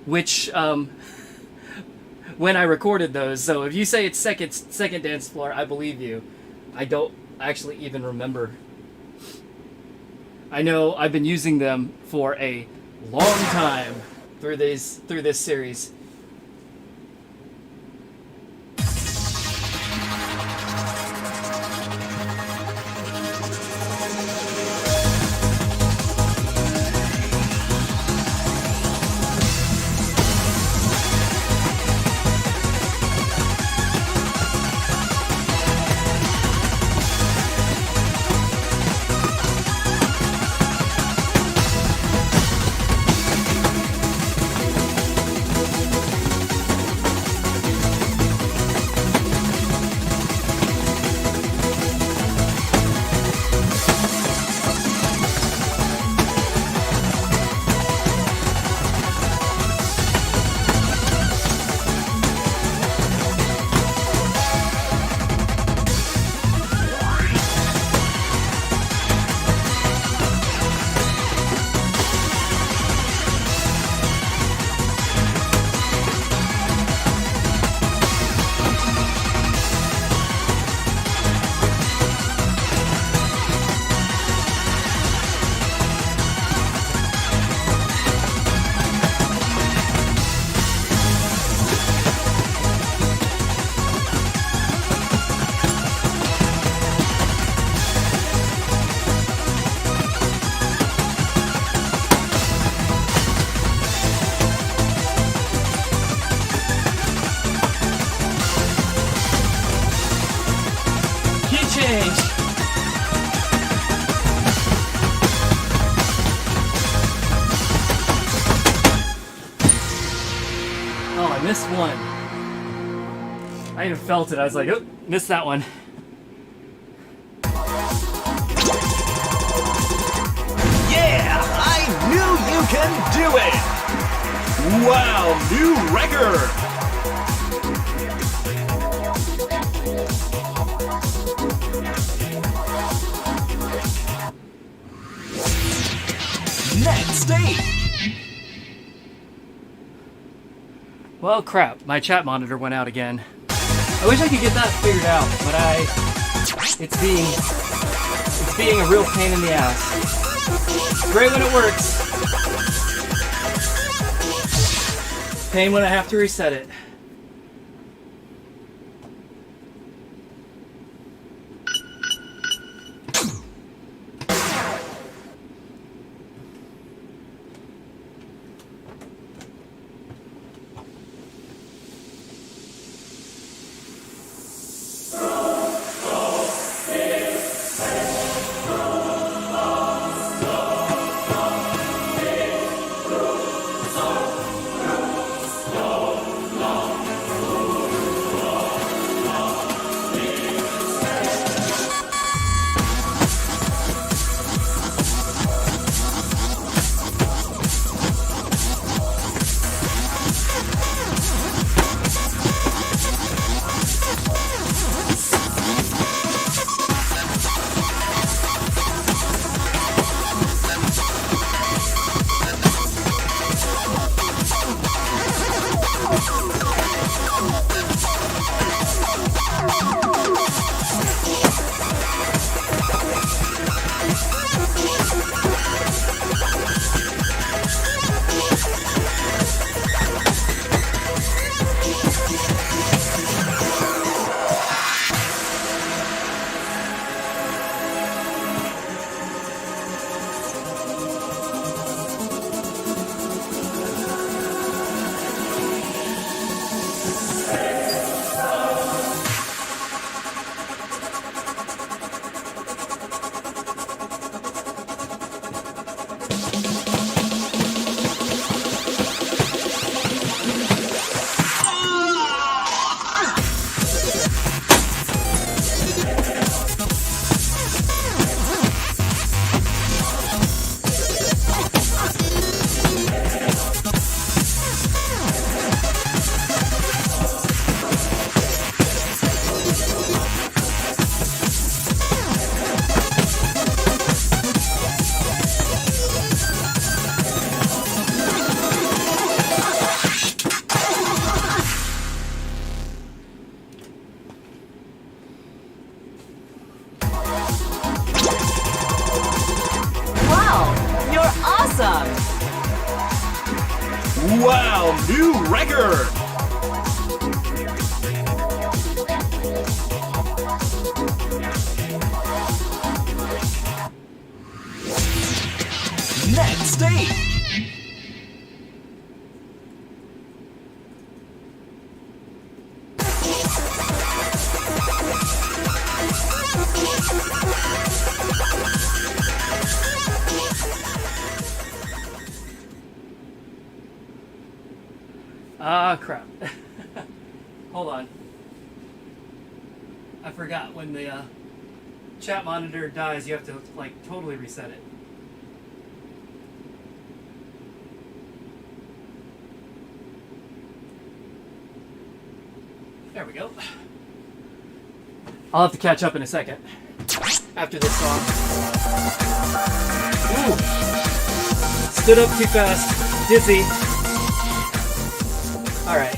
which when I recorded those. So if you say it's second dance floor, I believe you. I don't actually even remember. I know I've been using them for a long time through this series. Missed one. I even felt it. I was like, oh, missed that one. Yeah, I knew you can do it! Wow, new record! Next stage! Well, crap. My chat monitor went out again. I wish I could get that figured out, but it's being a real pain in the ass. It's great when it works. Pain when I have to reset it. awesome. Wow, new record! Next stage! Ah, crap. Hold on. I forgot when the chat monitor dies, you have to like totally reset it. There we go. I'll have to catch up in a second after this song. Ooh. Stood up too fast. Dizzy. All right.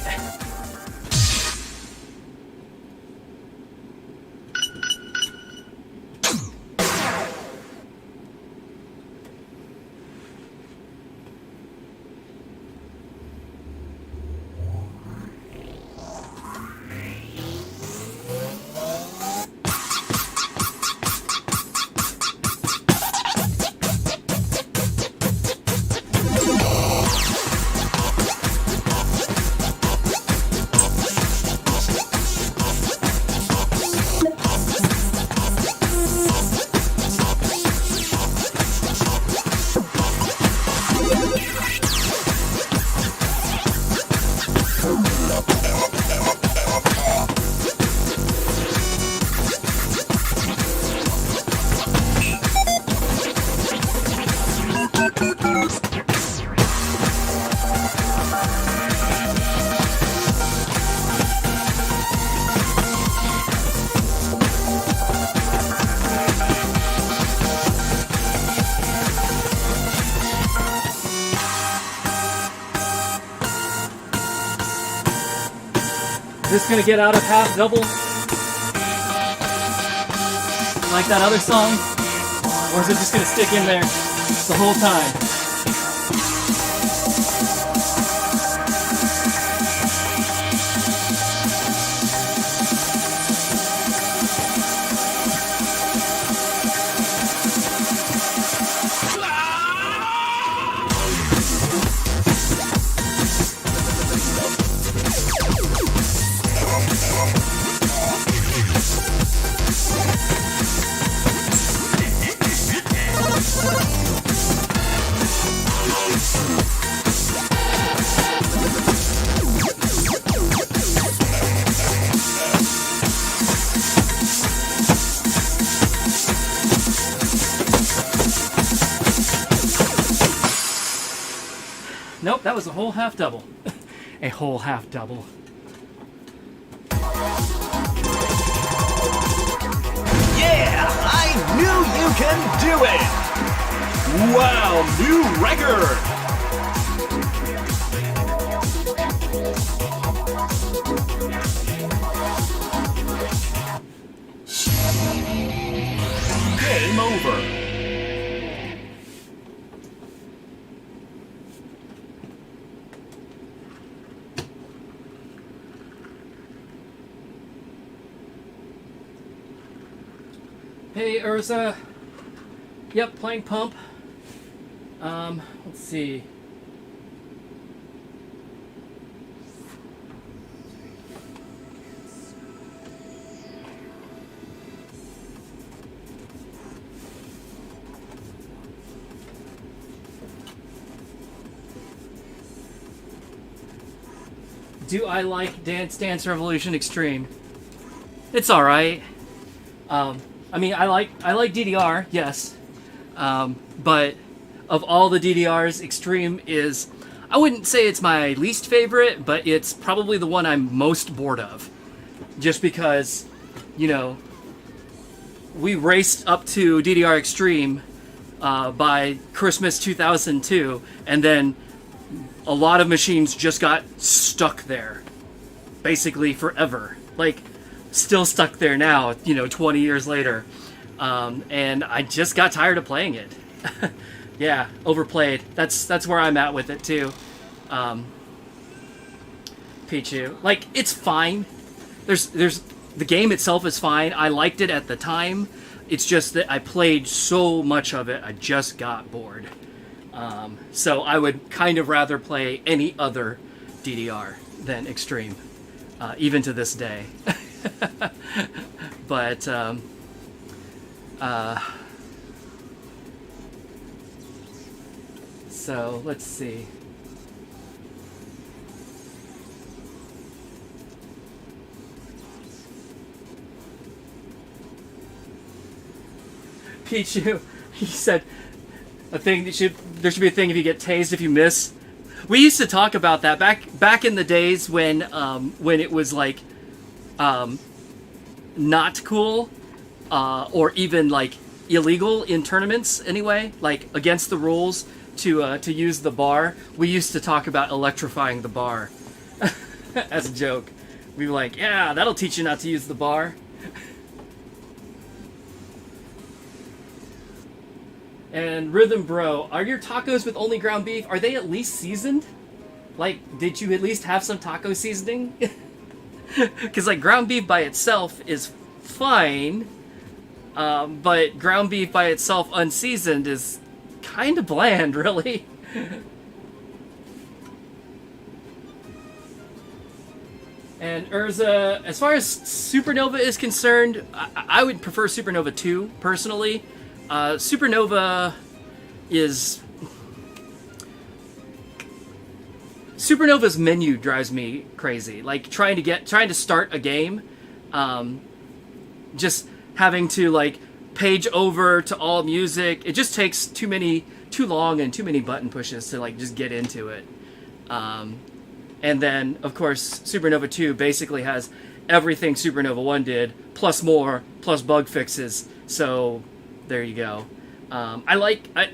Is this gonna get out of half double? Like that other song? Or is it just gonna stick in there the whole time? Nope, that was a whole half double. A whole half double. Yeah, I knew you can do it! Wow, new record! Game over. Hey, Urza. Yep, playing Pump. Let's see. Do I like Dance Dance Revolution Extreme? It's all right. I mean, I like DDR, yes, but of all the DDRs, Extreme is, I wouldn't say it's my least favorite, but it's probably the one I'm most bored of, just because, you know, we raced up to DDR Extreme by Christmas 2002, and then a lot of machines just got stuck there, basically forever. Like, still stuck there now, you know, 20 years later. And I just got tired of playing it. Yeah, overplayed. That's where I'm at with it too. Pichu, like, it's fine. There's the game itself is fine. I liked it at the time. It's just that I played so much of it, I just got bored. So I would kind of rather play any other DDR than Extreme, even to this day. But so let's see. Pichu, he said a thing that there should be a thing if you get tased if you miss. We used to talk about that back in the days when it was like not cool or even like illegal in tournaments anyway, like against the rules to use the bar. We used to talk about electrifying the bar as a joke. We were like, yeah, that'll teach you not to use the bar. And Rhythm Bro, are your tacos with only ground beef? Are they at least seasoned? Like, did you at least have some taco seasoning? Because, like, ground beef by itself is fine, but ground beef by itself unseasoned is kind of bland, really. And Urza, as far as Supernova is concerned, I would prefer Supernova 2, personally. Supernova's menu drives me crazy. Like trying to start a game, just having to like page over to all music. It just takes too long and too many button pushes to like just get into it. And then of course Supernova 2 basically has everything Supernova 1 did, plus more, plus bug fixes. So there you go.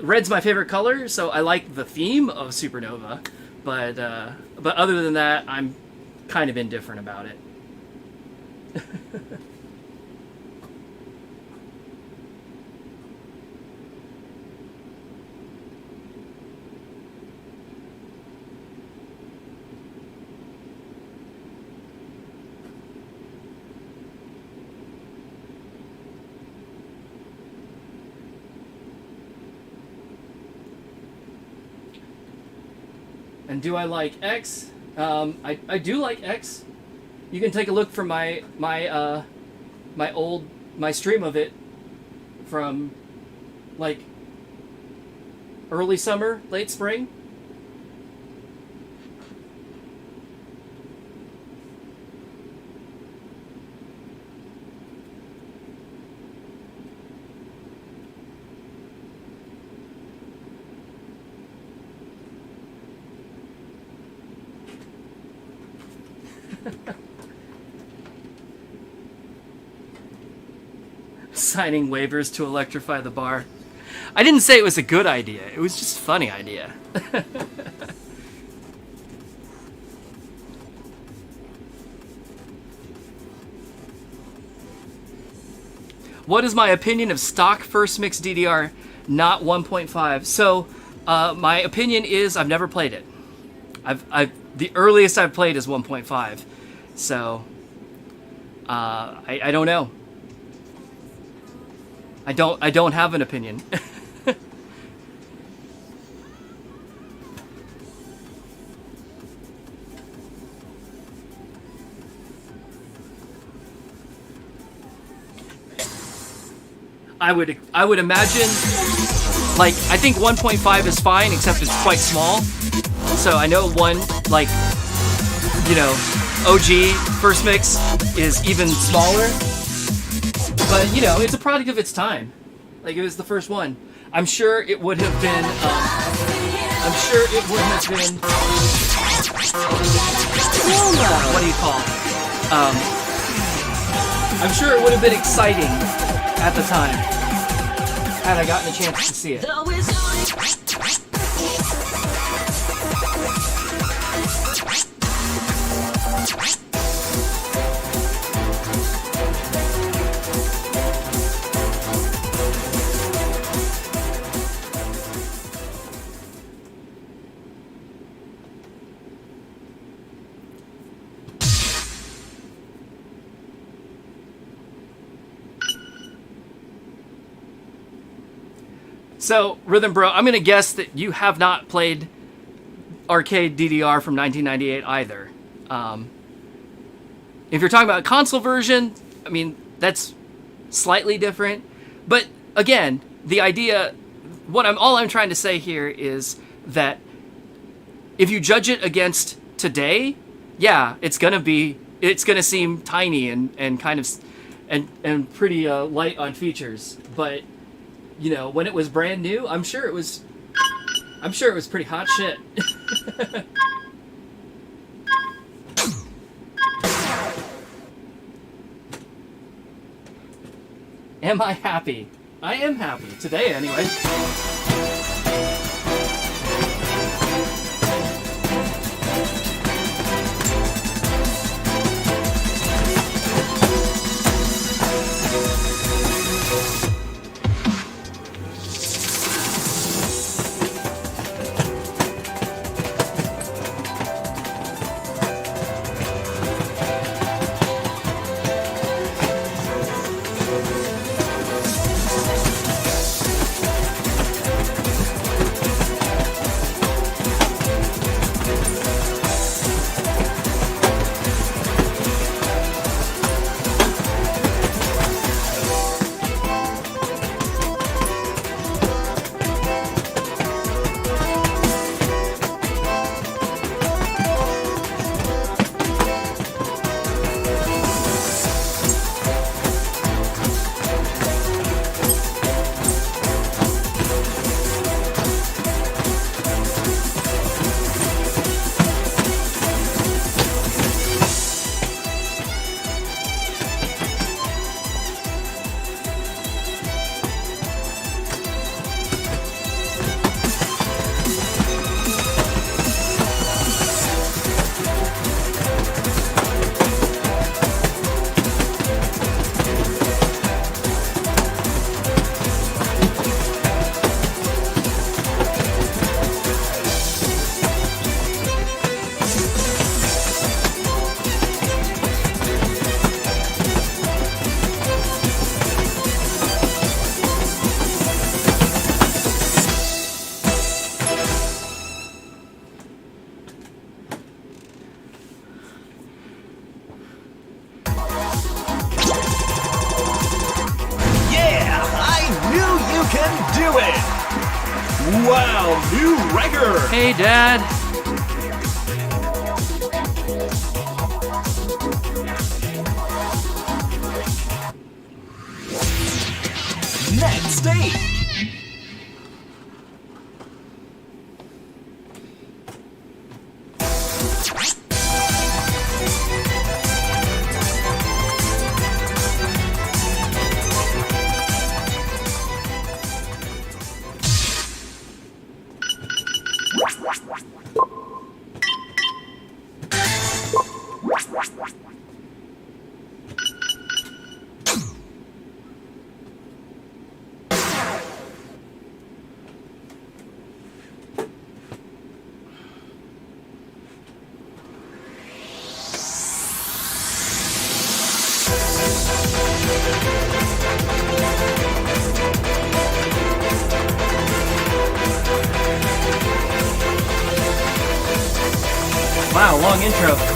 Red's my favorite color, so I like the theme of Supernova, but other than that, I'm kind of indifferent about it. And do I like X? I do like X. You can take a look from my stream of it from like early summer, late spring. Signing waivers to electrify the bar. I didn't say it was a good idea. It was just a funny idea. What is my opinion of stock first mix DDR, not 1.5? So, my opinion is I've never played it. The earliest I've played is 1.5. So, I don't know. I don't have an opinion. I would imagine, like, I think 1.5 is fine, except it's quite small. So I know one, like, you know, OG first mix is even smaller. But, you know, it's a product of its time. Like, it was the first one. I'm sure it would have been, what do you call it? I'm sure it would have been exciting at the time, had I gotten a chance to see it. So, Rhythm Bro, I'm going to guess that you have not played arcade DDR from 1998 either. If you're talking about a console version, I mean, that's slightly different. But again, the idea, all I'm trying to say here is that if you judge it against today, yeah, it's gonna seem tiny and kind of and pretty light on features. But when it was brand new, I'm sure it was pretty hot shit. Am I happy? I am happy today, anyway. Wow, new record! Hey, Dad. Next stage! Wow, long intro.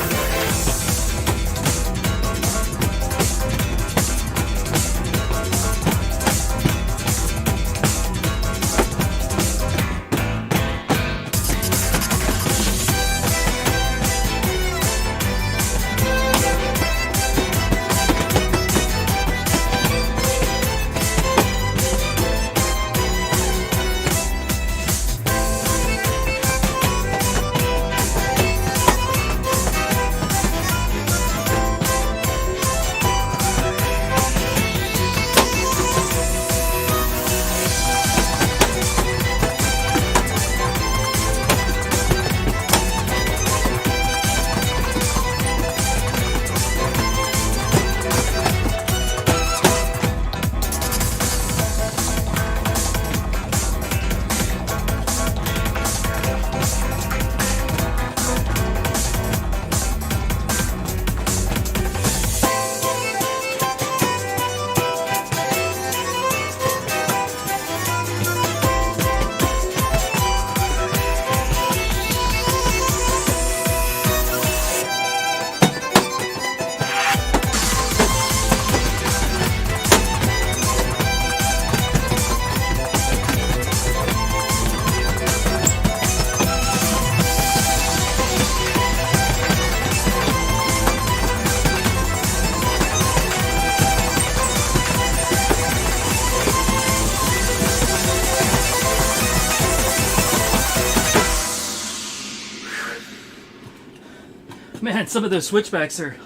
Man, some of those switchbacks are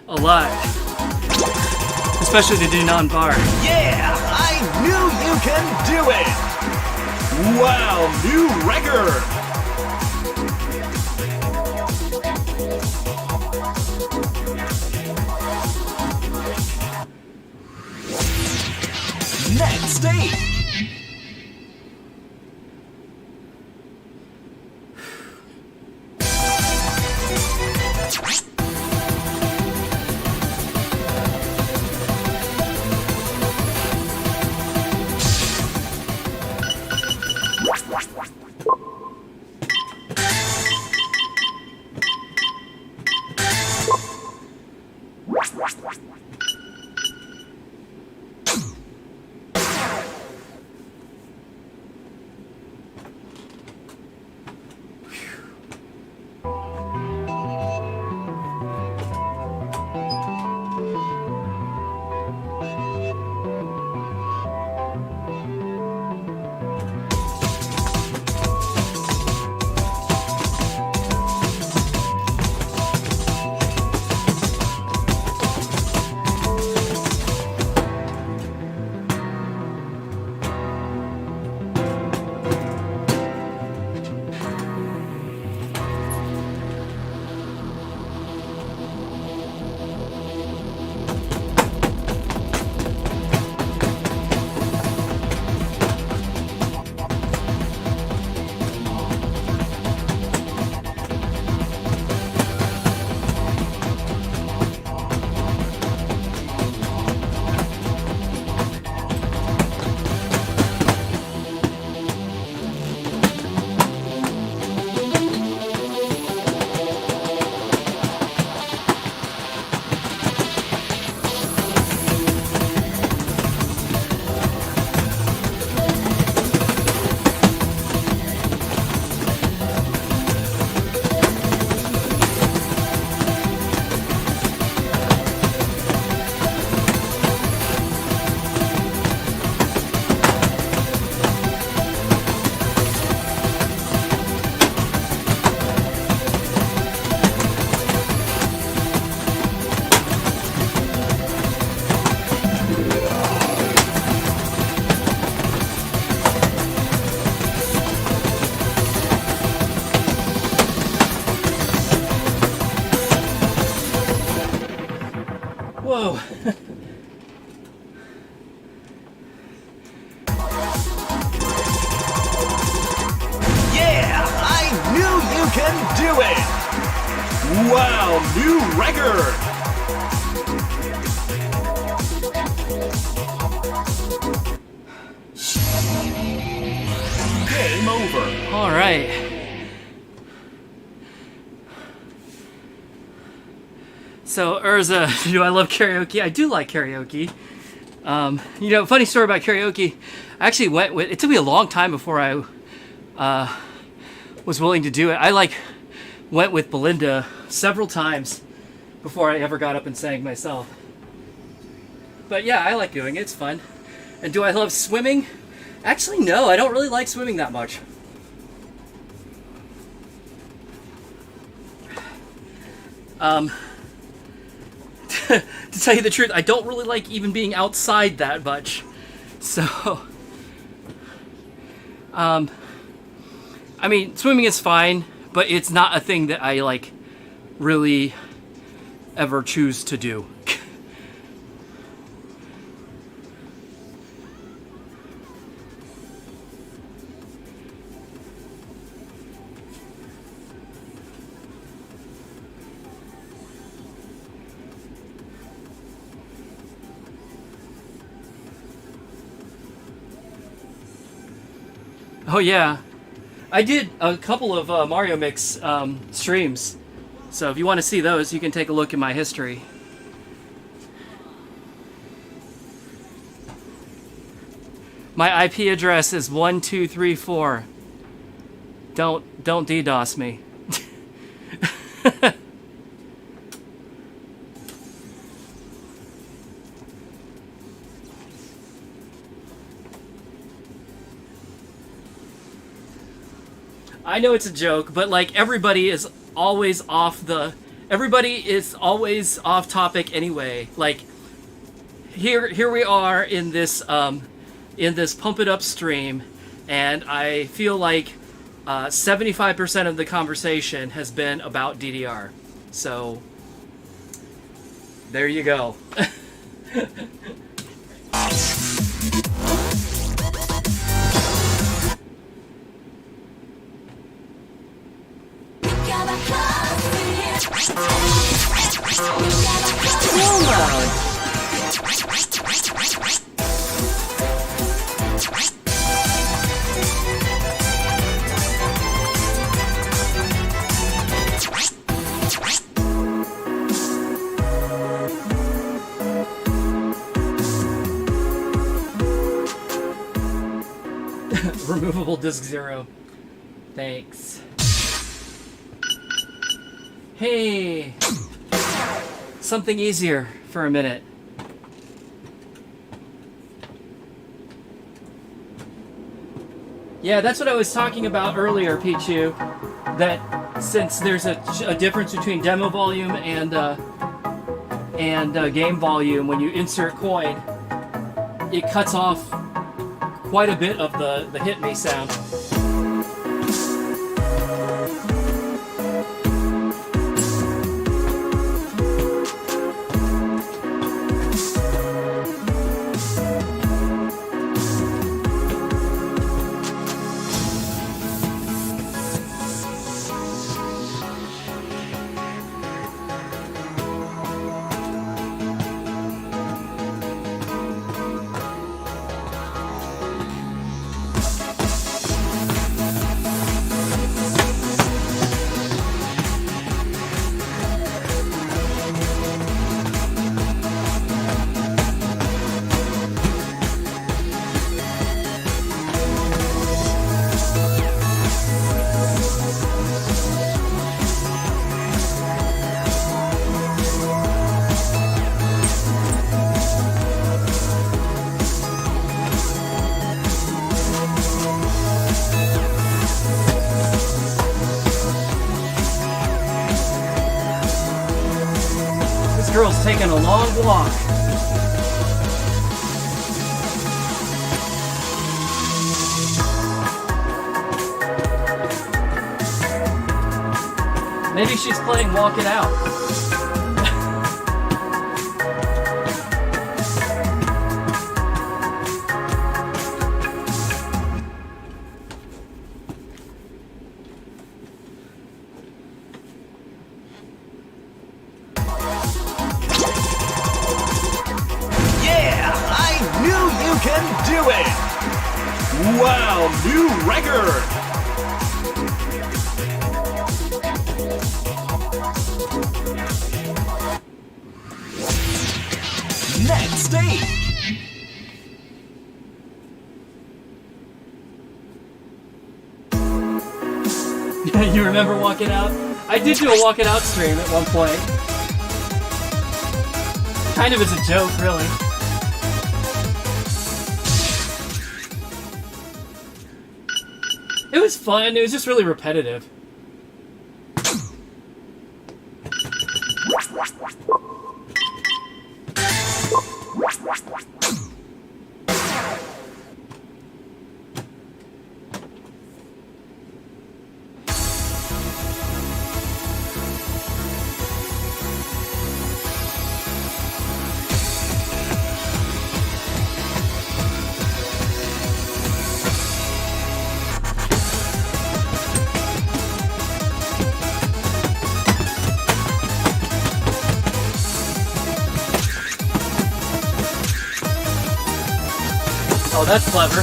a lot. Especially to do non-bar. Yeah, I knew you can do it! Wow, new record! Next stage! Whoa. Yeah, I knew you can do it! Wow, new record! Game over. All right. So Urza, do I love karaoke? I do like karaoke. You know, funny story about karaoke. I actually went with. It took me a long time before I was willing to do it. I went with Belinda several times before I ever got up and sang myself. But yeah, I like doing it. It's fun. And do I love swimming? Actually, no. I don't really like swimming that much. To tell you the truth, I don't really like even being outside that much. So, I mean, swimming is fine, but it's not a thing that I really ever choose to do. Oh yeah, I did a couple of Mario Mix streams, so if you want to see those, you can take a look in my history. My IP address is 1234. Don't DDoS me. I know it's a joke, but everybody is always off the everybody is always off topic anyway. Like here we are in this pump it up stream, and I feel like 75% of the conversation has been about DDR. So there you go. Slow mode. Removable disk 0. Thanks. Hey, something easier for a minute. Yeah, that's what I was talking about earlier, Pichu. That since there's a difference between demo volume and game volume, when you insert coin, it cuts off quite a bit of the hit me sound. Girl's taking a long walk. Maybe she's playing Walk It Out. Wow, new record! Next stage! You remember Walk It Out? I did do a Walk It Out stream at one point. Kind of as a joke, really. It was fun, it was just really repetitive. Oh, that's clever.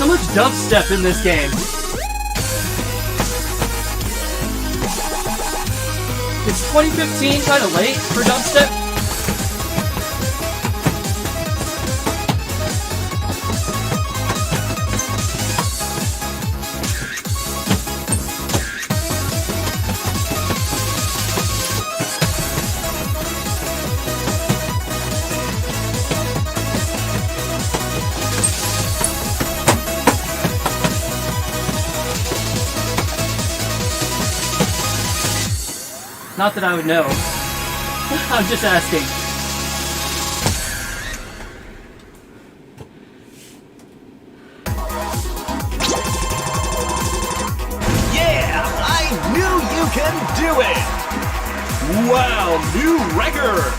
So much dubstep in this game. Is 2015 kind of late for dubstep? Not that I would know. I'm just asking. Yeah, I knew you can do it! Wow, new record!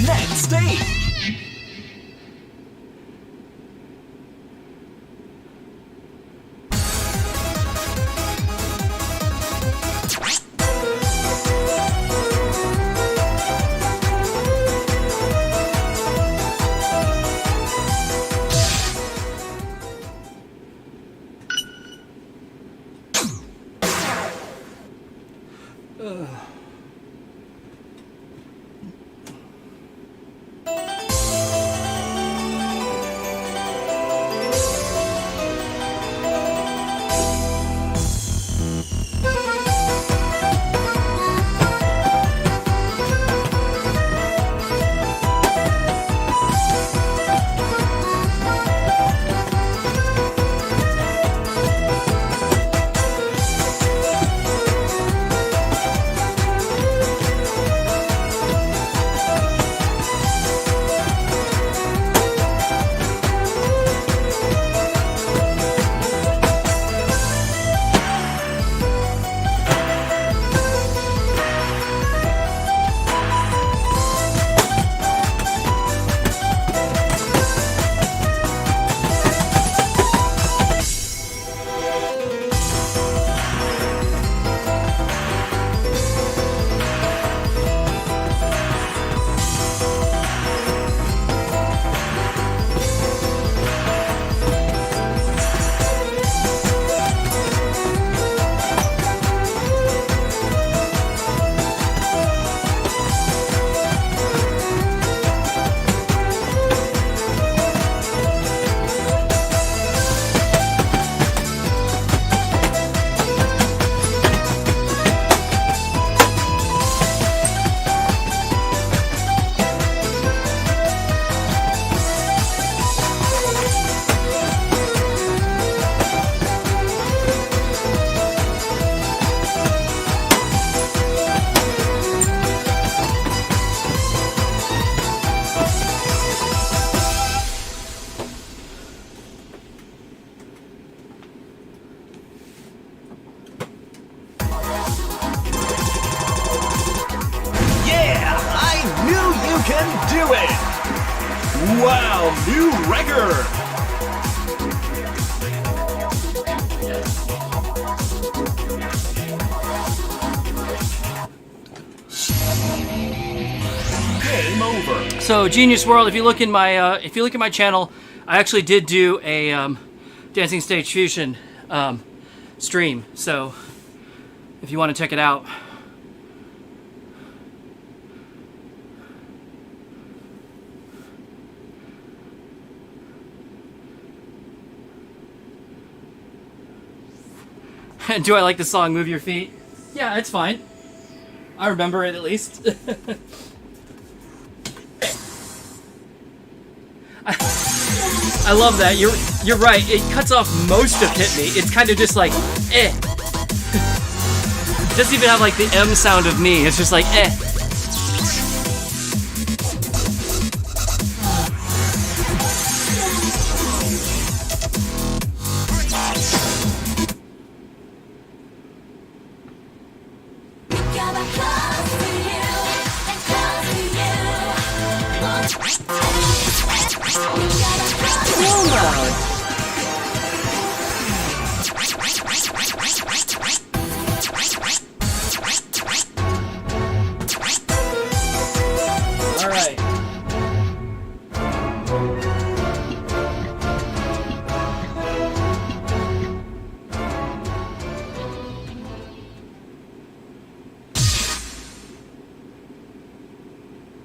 Next stage! Can do it! Wow, new record! Game over. So Genius World, if you look in my channel, I actually did do a Dancing Stage Fusion stream. So if you want to check it out. Do I like the song Move Your Feet? Yeah, it's fine. I remember it at least. I love that. You're right. It cuts off most of Hit Me. It's kind of just like, eh. It doesn't even have like the M sound of me. It's just like, eh.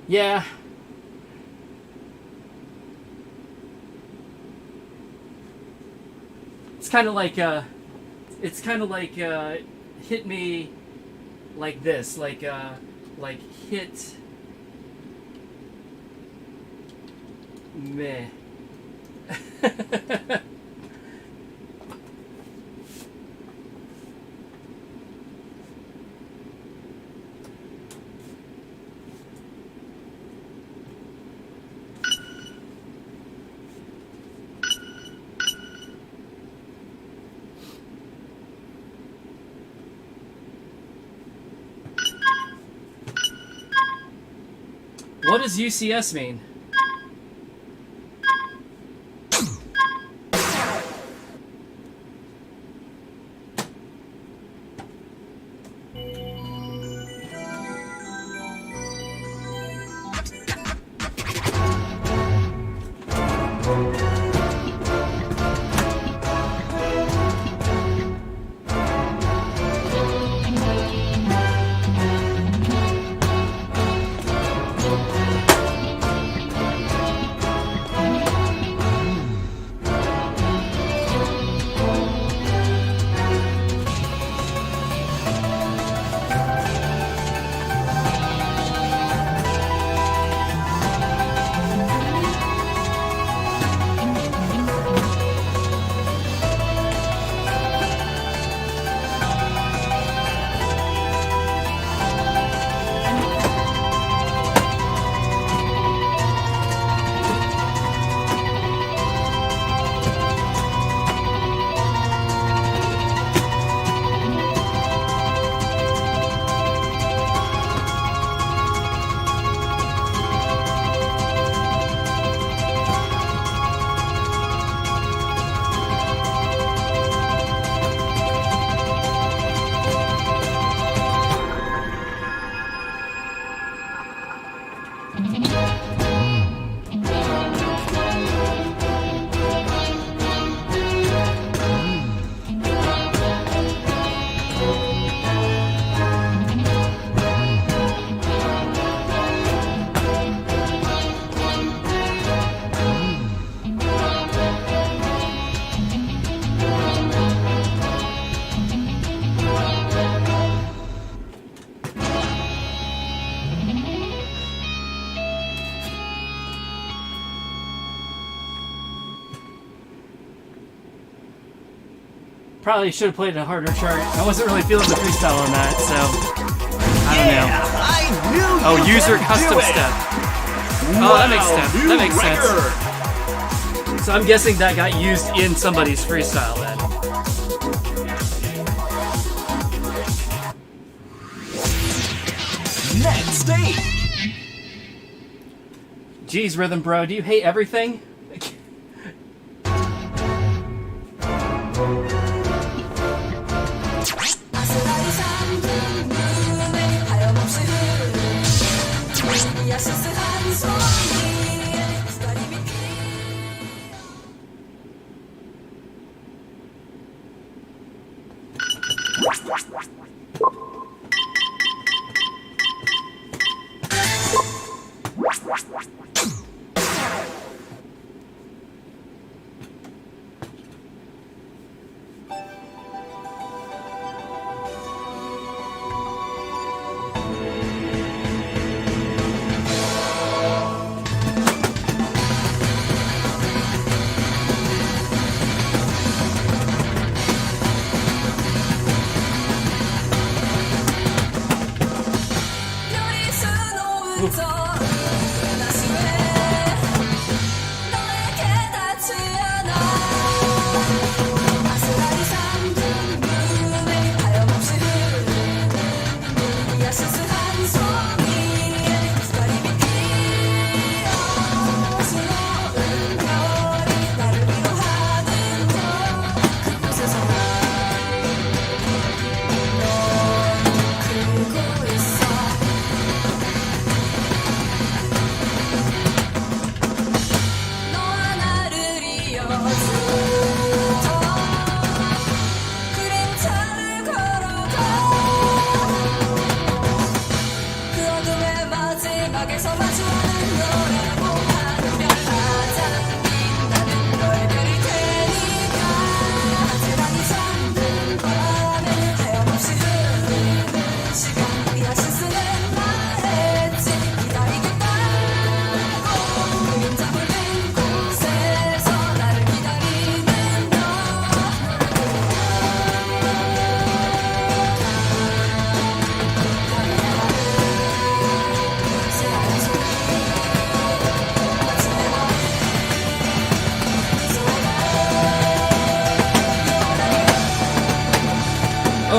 Yeah. It's kind of like hit me like this, like hit meh. What does UCS mean? Probably should have played a harder chart. I wasn't really feeling the freestyle on that, so I don't know. I knew Oh, you user could custom do it. step. Wow, Oh, that makes sense. new That makes record. sense. So I'm guessing that got used in somebody's freestyle then. Next stage. Geez, Rhythm Bro, do you hate everything?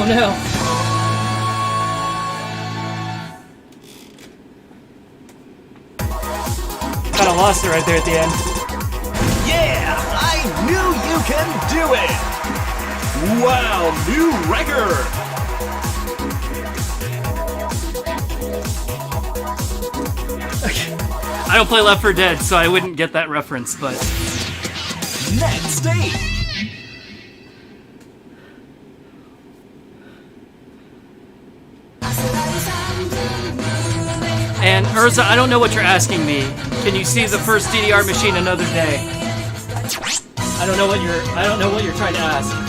Oh no. Kind of lost it right there at the end. Yeah, I knew you can do it! Wow, new record! I don't play Left 4 Dead, so I wouldn't get that reference, but... Next stage! And Urza, I don't know what you're asking me. Can you see the first DDR machine another day? I don't know what you're trying to ask.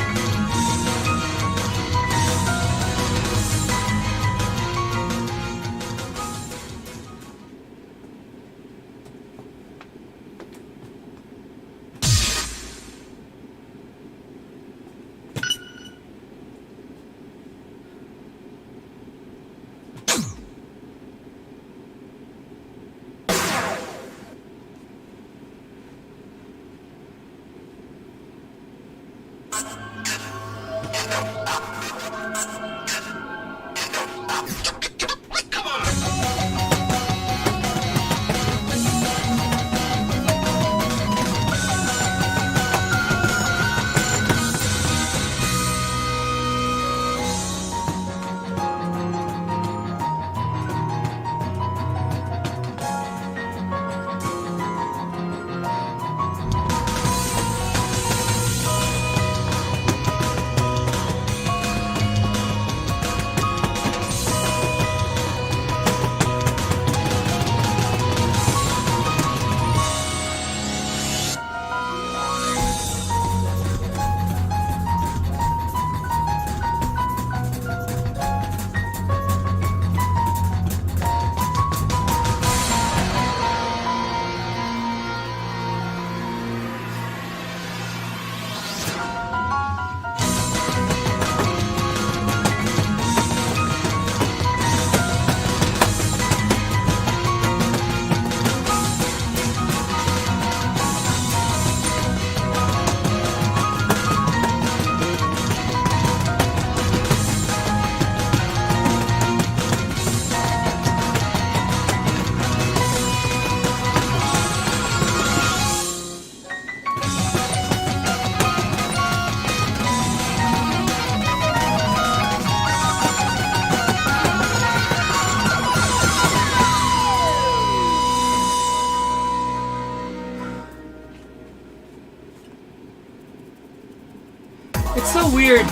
It's so weird.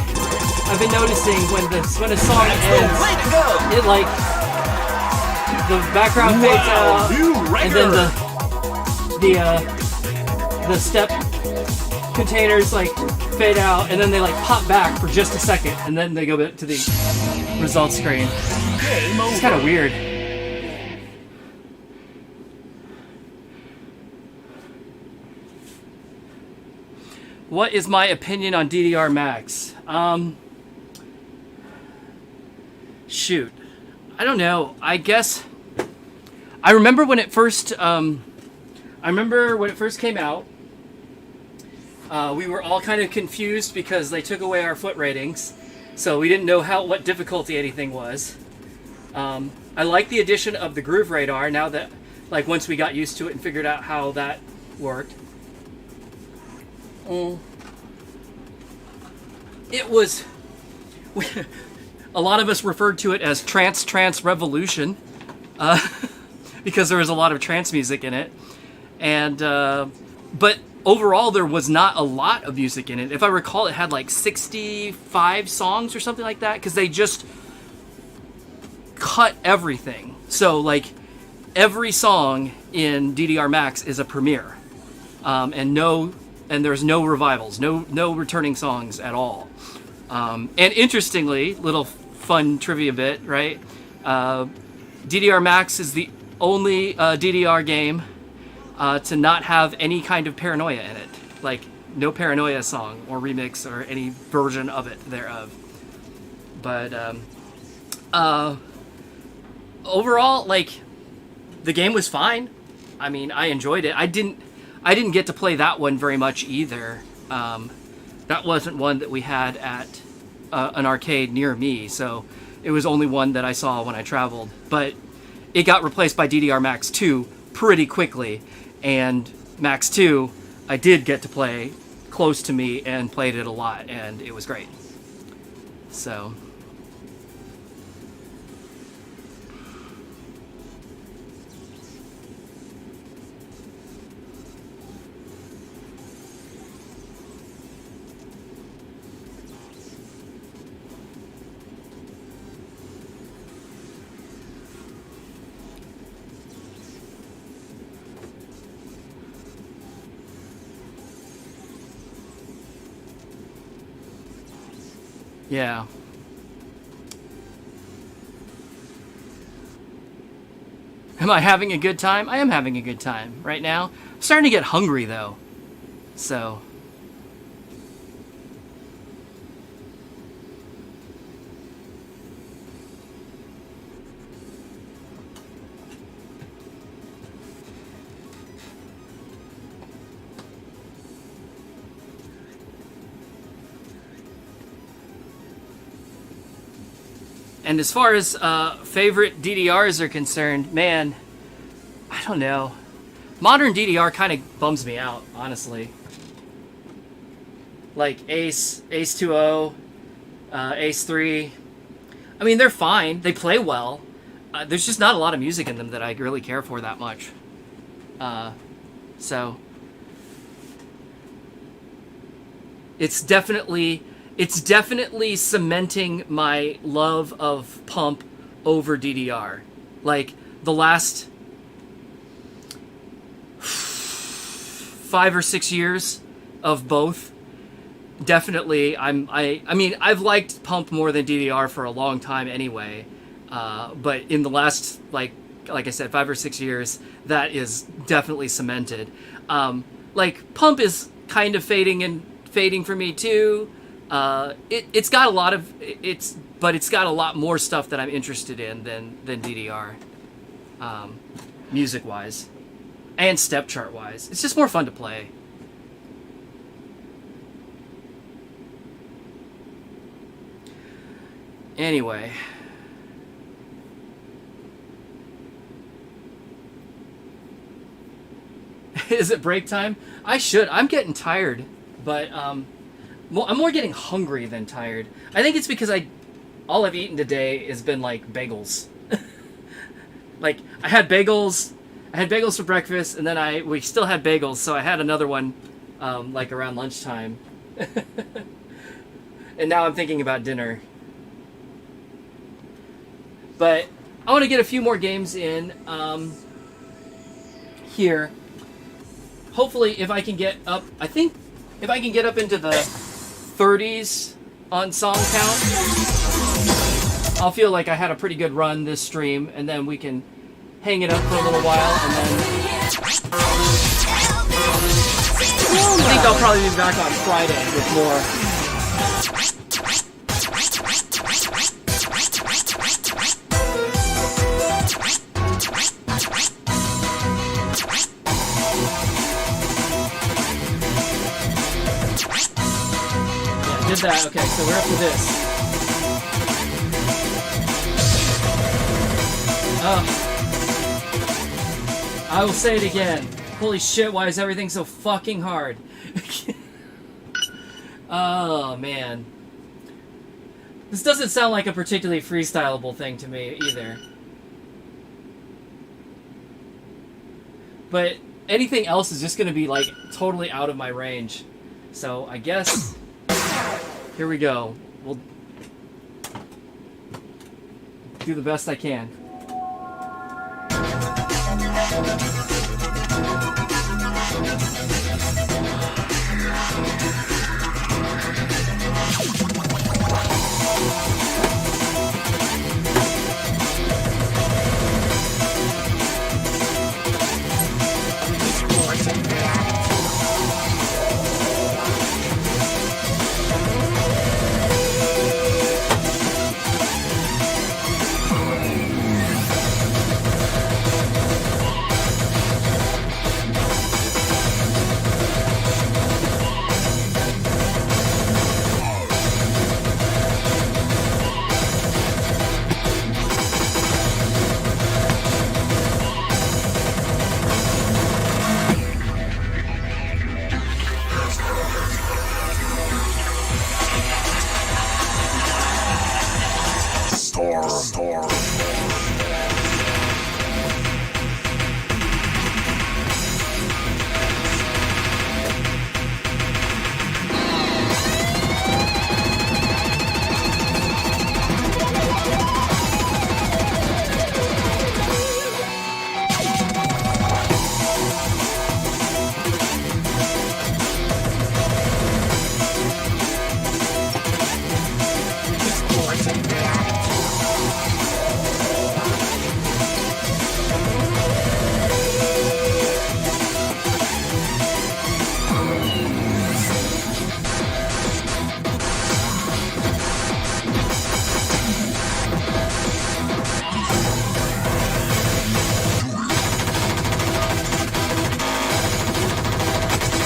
I've been noticing when a song ends, Way to go! it like the background fades Wow, out, new and then record! the step containers like fade out, and then they like pop back for just a second, and then they go back to the results screen. Game over. It's kind of weird. What is my opinion on DDR Max? Shoot, I don't know. I guess I remember when it first. I remember when it first came out. We were all kind of confused because they took away our foot ratings, so we didn't know what difficulty anything was. I like the addition of the groove radar now that, like, once we got used to it and figured out how that worked. It was, a lot of us referred to it as trance revolution, because there was a lot of trance music in it, and but overall there was not a lot of music in it. If I recall, it had like 65 songs or something like that, because they just cut everything. So like every song in DDR Max is a premiere, and there's no revivals, no returning songs at all. And interestingly, little fun trivia bit, right? DDR Max is the only DDR game to not have any kind of Paranoia in it. Like, no Paranoia song or remix or any version of it thereof. But overall, like, the game was fine. I mean, I enjoyed it. I didn't get to play that one very much either. That wasn't one that we had at an arcade near me, so it was only one that I saw when I traveled. But it got replaced by DDR Max 2 pretty quickly, and Max 2 I did get to play close to me and played it a lot, and it was great. So yeah. Am I having a good time? I am having a good time right now. I'm starting to get hungry though. So and as far as favorite DDRs are concerned, man, I don't know. Modern DDR kind of bums me out, honestly. Like Ace 2.0, Ace 3. I mean, they're fine. They play well. There's just not a lot of music in them that I really care for that much. So it's definitely cementing my love of Pump over DDR. Like the last 5 or 6 years of both. Definitely, I mean, I've liked Pump more than DDR for a long time anyway. But in the last, like I said, 5 or 6 years, that is definitely cemented. Like Pump is kind of fading for me too. It's got a lot of but it's got a lot more stuff that I'm interested in than DDR, music wise, and step chart wise. It's just more fun to play. Anyway. Is it break time? I'm getting tired, but I'm more getting hungry than tired. I think it's because all I've eaten today has been like bagels. Like I had bagels for breakfast, and then we still had bagels, so I had another one like around lunchtime. And now I'm thinking about dinner. But I want to get a few more games in here. Hopefully, if I can get up, if I can get up into the 30s on song count, I'll feel like I had a pretty good run this stream, and then we can hang it up for a little while, and then I think I'll probably be back on Friday with more. Did that. Okay, so we're up to this. I will say it again. Holy shit, why is everything so fucking hard? Oh, man. This doesn't sound like a particularly freestylable thing to me, either. But anything else is just going to be, like, totally out of my range. So, I guess... Here we go. We'll do the best I can.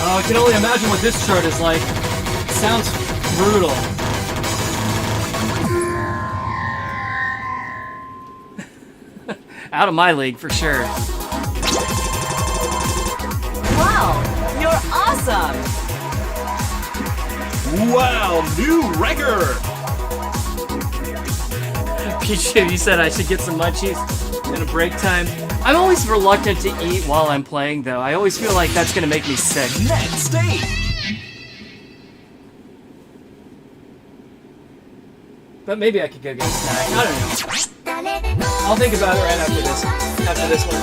I can only imagine what this chart is like. Sounds brutal. Out of my league for sure. Wow, you're awesome! Wow, new record! Pichu, you said I should get some munchies in a break time. I'm always reluctant to eat while I'm playing, though. I always feel like that's gonna make me sick. Next stage! But maybe I could go get a snack. I don't know. I'll think about it right after this. After this one.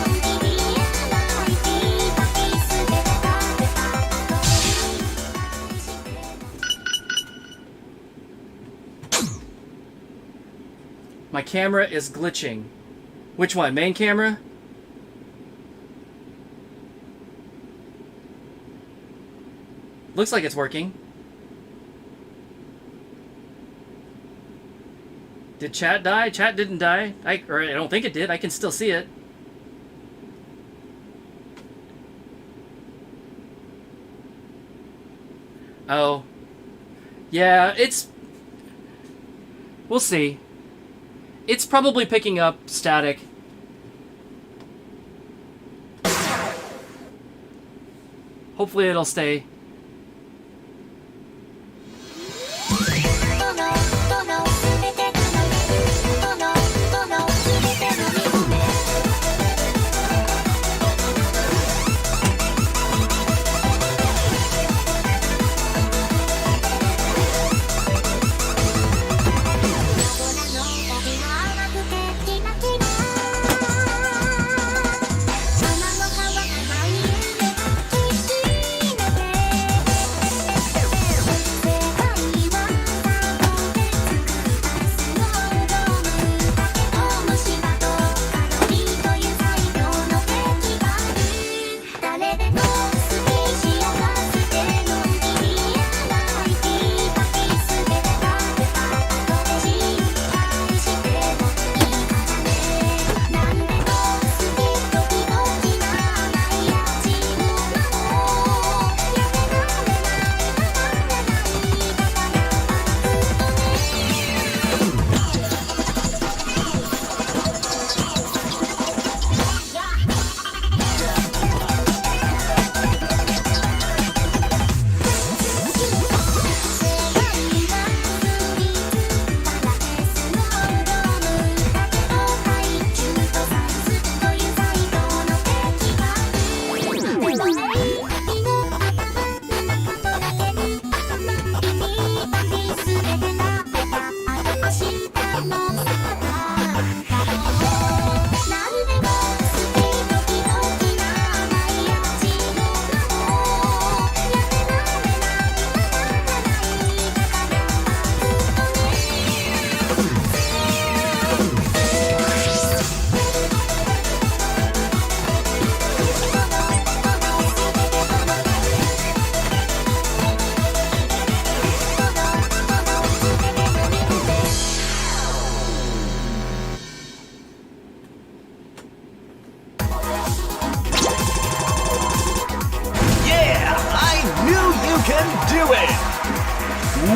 My camera is glitching. Which one? Main camera? Looks like it's working. Did chat die? Chat didn't die. I don't think it did. I can still see it. Oh. Yeah, it's... We'll see. It's probably picking up static. Hopefully it'll stay.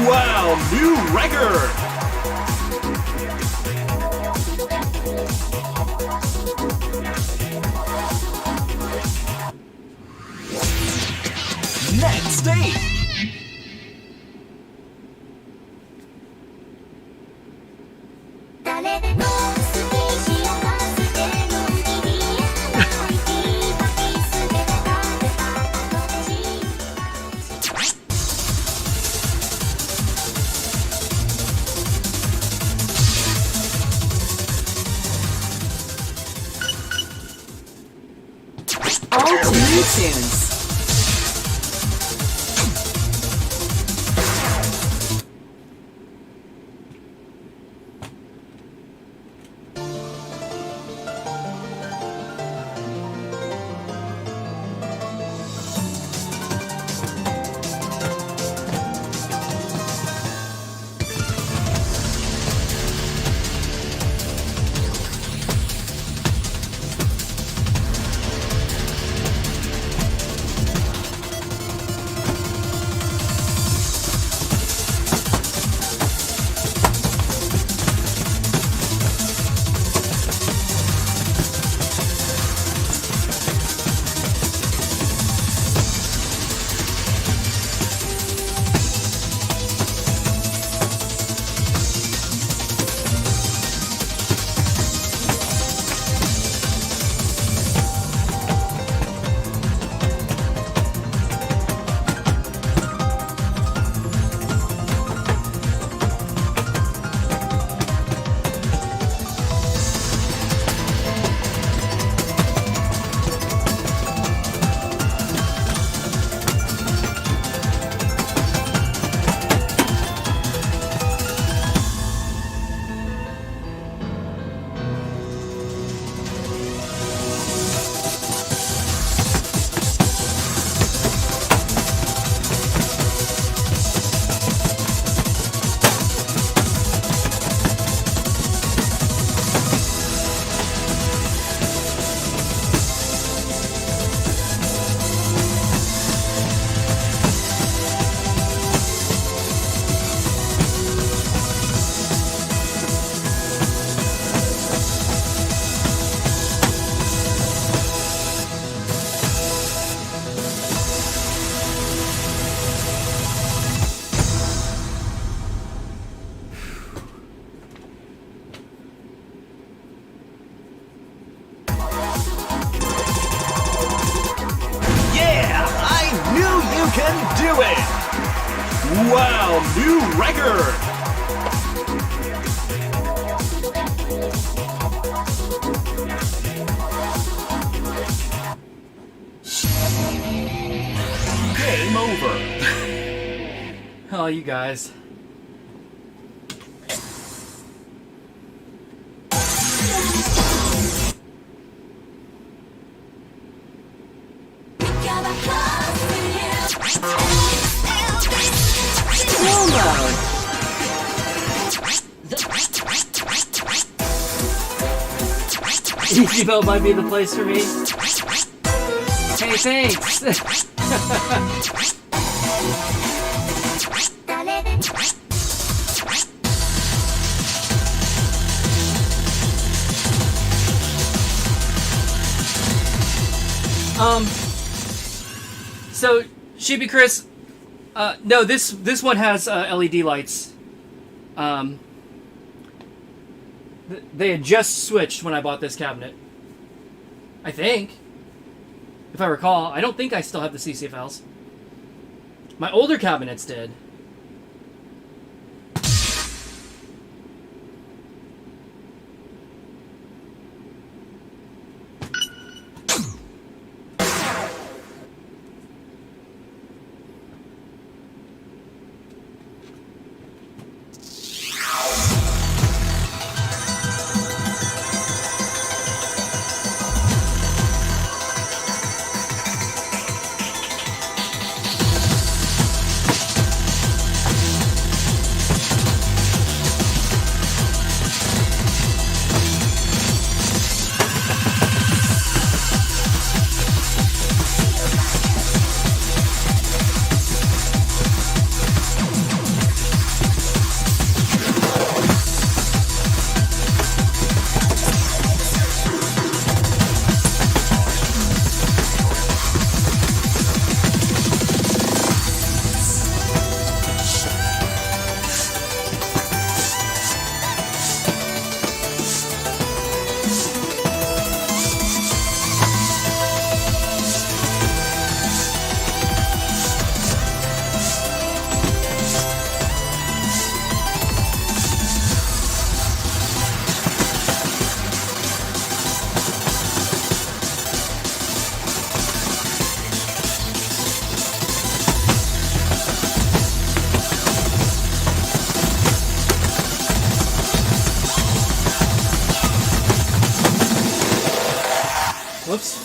Wow, new record! Next stage! Dale, no. Alt new tunes. Wow, new record! Game over. Oh, you guys. Slow mode. Easy mode might be the place for me. Hey, thanks! So, Sheepy Chris, no, this one has LED lights. They had just switched when I bought this cabinet. I think. If I recall. I don't think I still have the CCFLs. My older cabinets did. Whoops.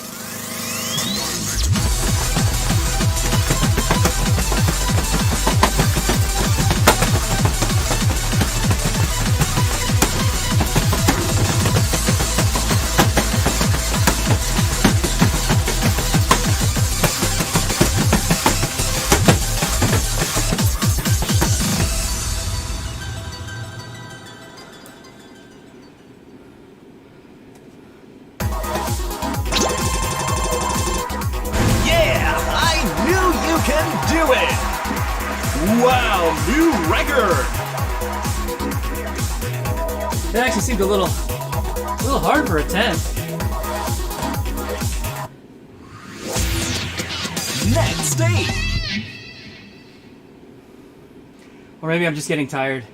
Yeah, I knew you can do it! Wow, new record! It actually seemed a little hard for a 10. Next stage! Or maybe I'm just getting tired.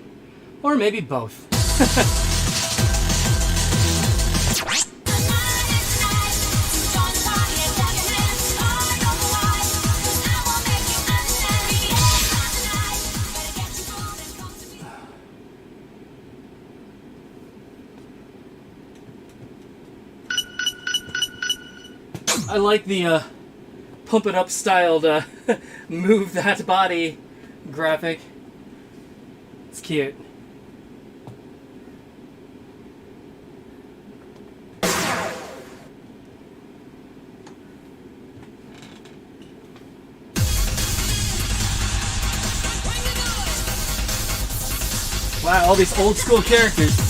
Or maybe both. I like the pump it up styled move that body graphic. It's cute. Wow, all these old school characters.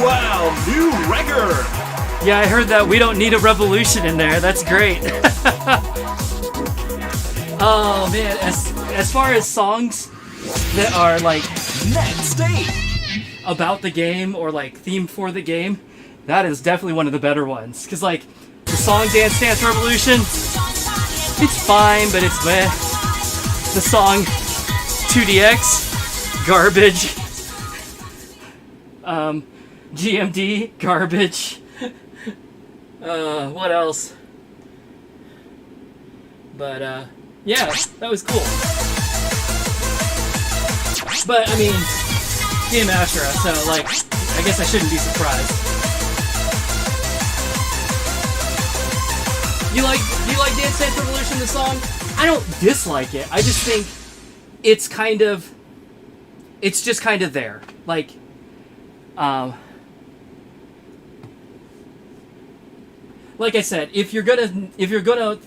Wow, new record! Yeah, I heard that. We don't need a revolution in there. That's great. Oh man, as far as songs that are like Next stage! about the game or like themed for the game, that is definitely one of the better ones. Cause like the song Dance Dance Revolution, it's fine, but it's meh. The song 2DX, garbage. GMD, garbage. What else? But yeah, that was cool. But I mean, Game Ashura, so like, I guess I shouldn't be surprised. You like Dance Dance Revolution, the song? I don't dislike it. I just think it's just kind of there. Like, like I said, if you're gonna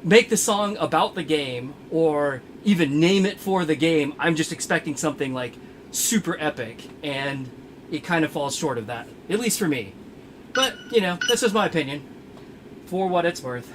make the song about the game or even name it for the game, I'm just expecting something like super epic, and it kind of falls short of that, at least for me. But you know, that's just my opinion, for what it's worth.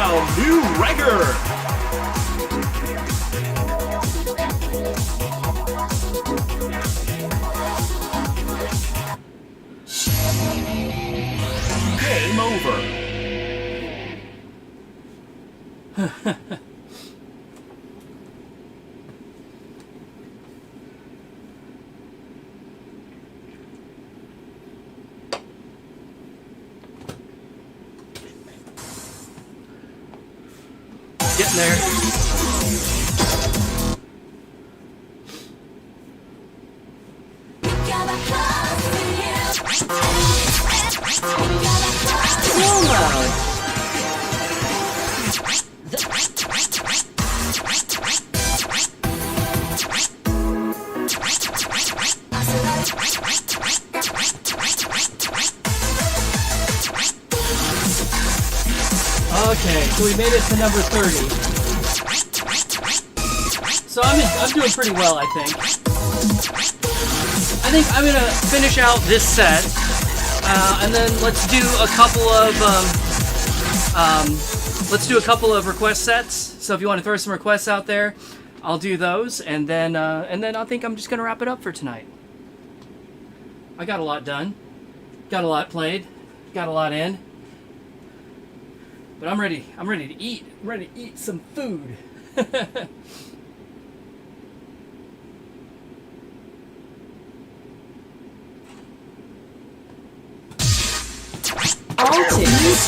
Wow, new record! Game over. Getting there. Slow mode. Okay, so we made it to number 30. So I'm doing pretty well, I think. I think I'm gonna finish out this set, and then let's do a couple of request sets. So if you want to throw some requests out there, I'll do those, and then I think I'm just gonna wrap it up for tonight. I got a lot done, got a lot played, got a lot in. But I'm ready to eat. I'm ready to eat some food. All tunes.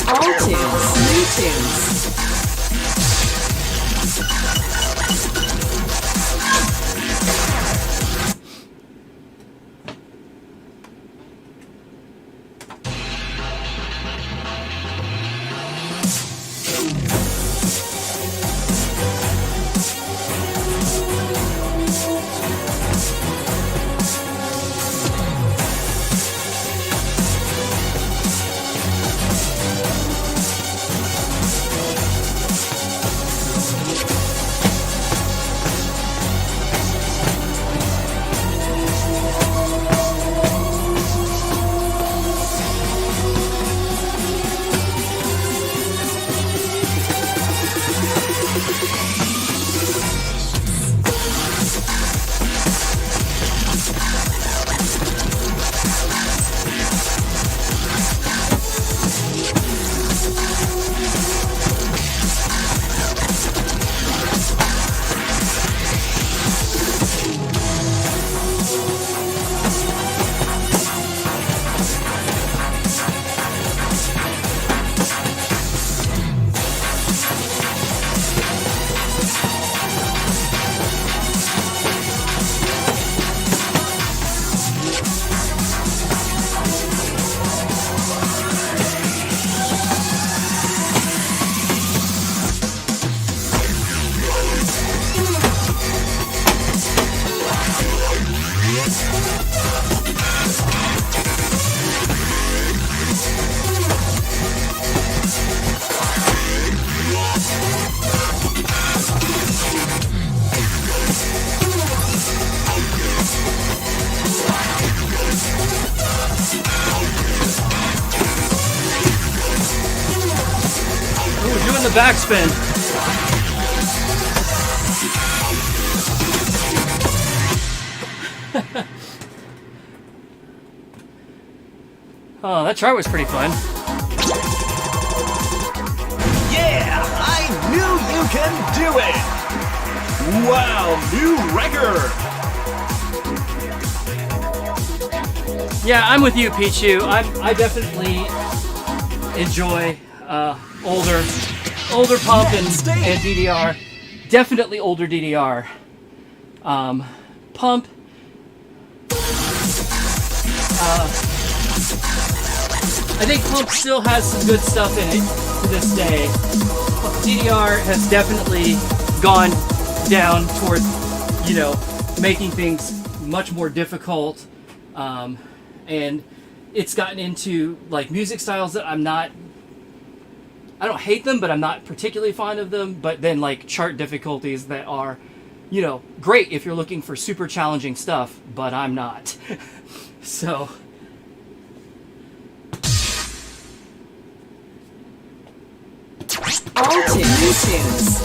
All tunes. New tunes. The backspin. Oh, that chart was pretty fun. Yeah, I knew you can do it! Wow, new record! Yeah, I'm with you, Pichu. I definitely enjoy older pump and DDR. Definitely older DDR. Pump. I think Pump still has some good stuff in it to this day. DDR has definitely gone down toward, making things much more difficult. And it's gotten into like music styles that I don't hate them, but I'm not particularly fond of them. But then like chart difficulties that are, great if you're looking for super challenging stuff, but I'm not. So All new tunes.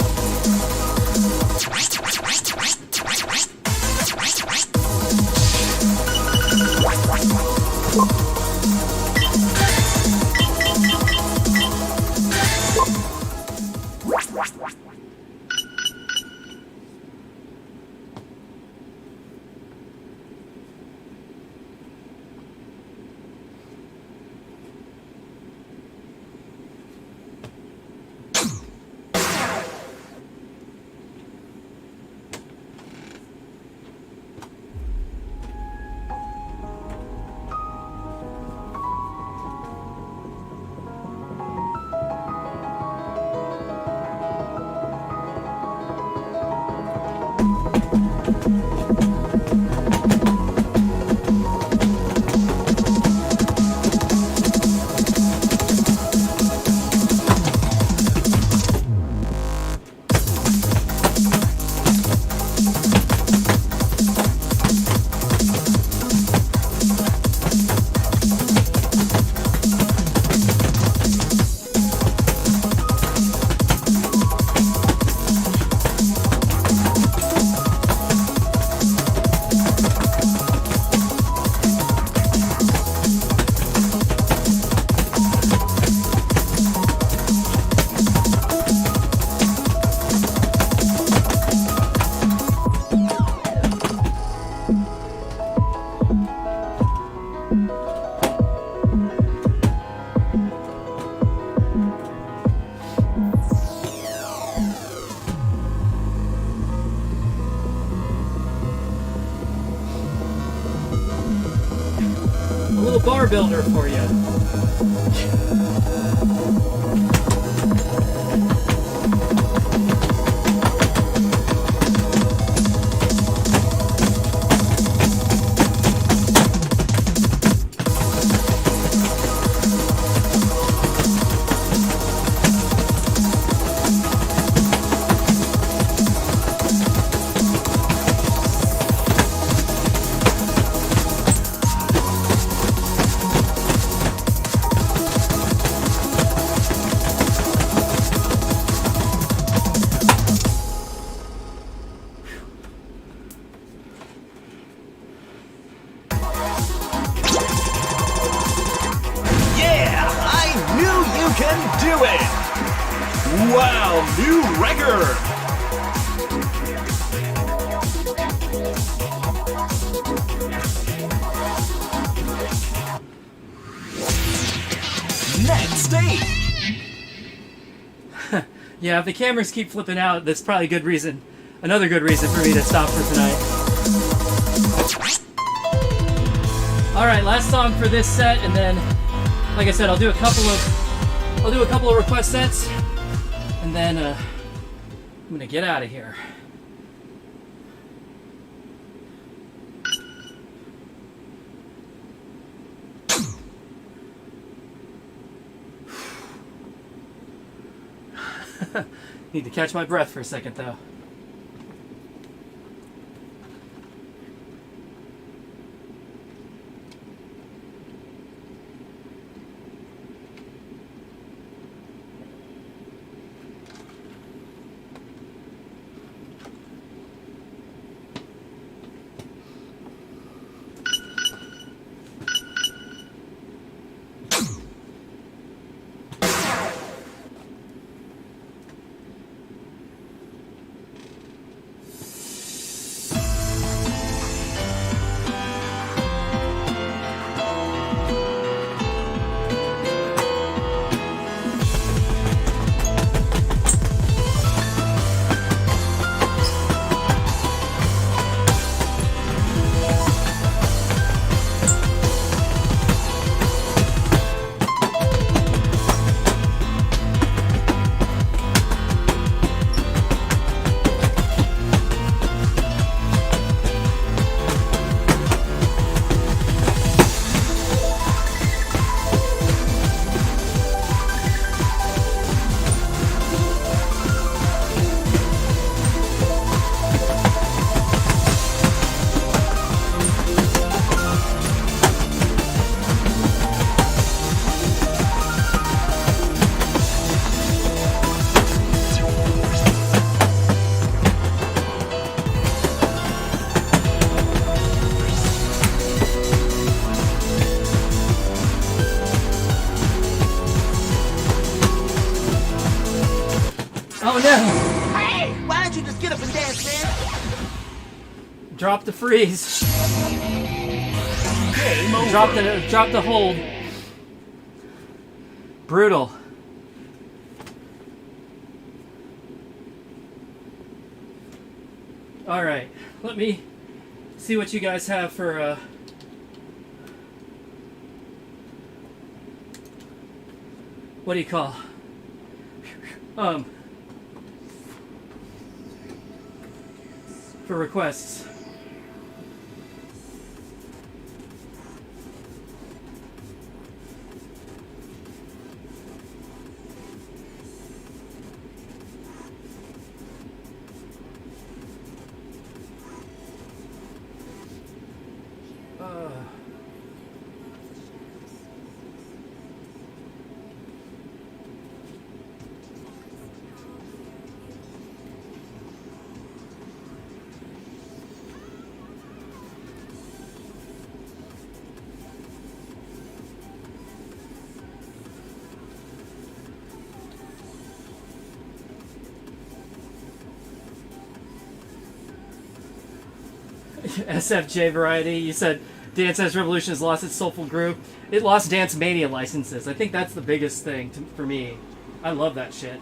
A little bar builder for you. Yeah, I knew you can do it! Wow, new record! Next stage! Yeah, if the cameras keep flipping out, that's probably a good reason. Another good reason for me to stop for tonight. Alright, last song for this set, and then, like I said, I'll do a couple of request sets, and then I'm gonna get out of here. Need to catch my breath for a second, though. Oh no! Hey, why don't you just get up and dance, man? Drop the freeze. Game over. Drop the hold. Brutal. All right, let me see what you guys have for what do you call? For requests. SFJ variety, you said Dance Dance Revolution has lost its soulful groove. It lost Dance Mania licenses. I think that's the biggest thing for me. I love that shit.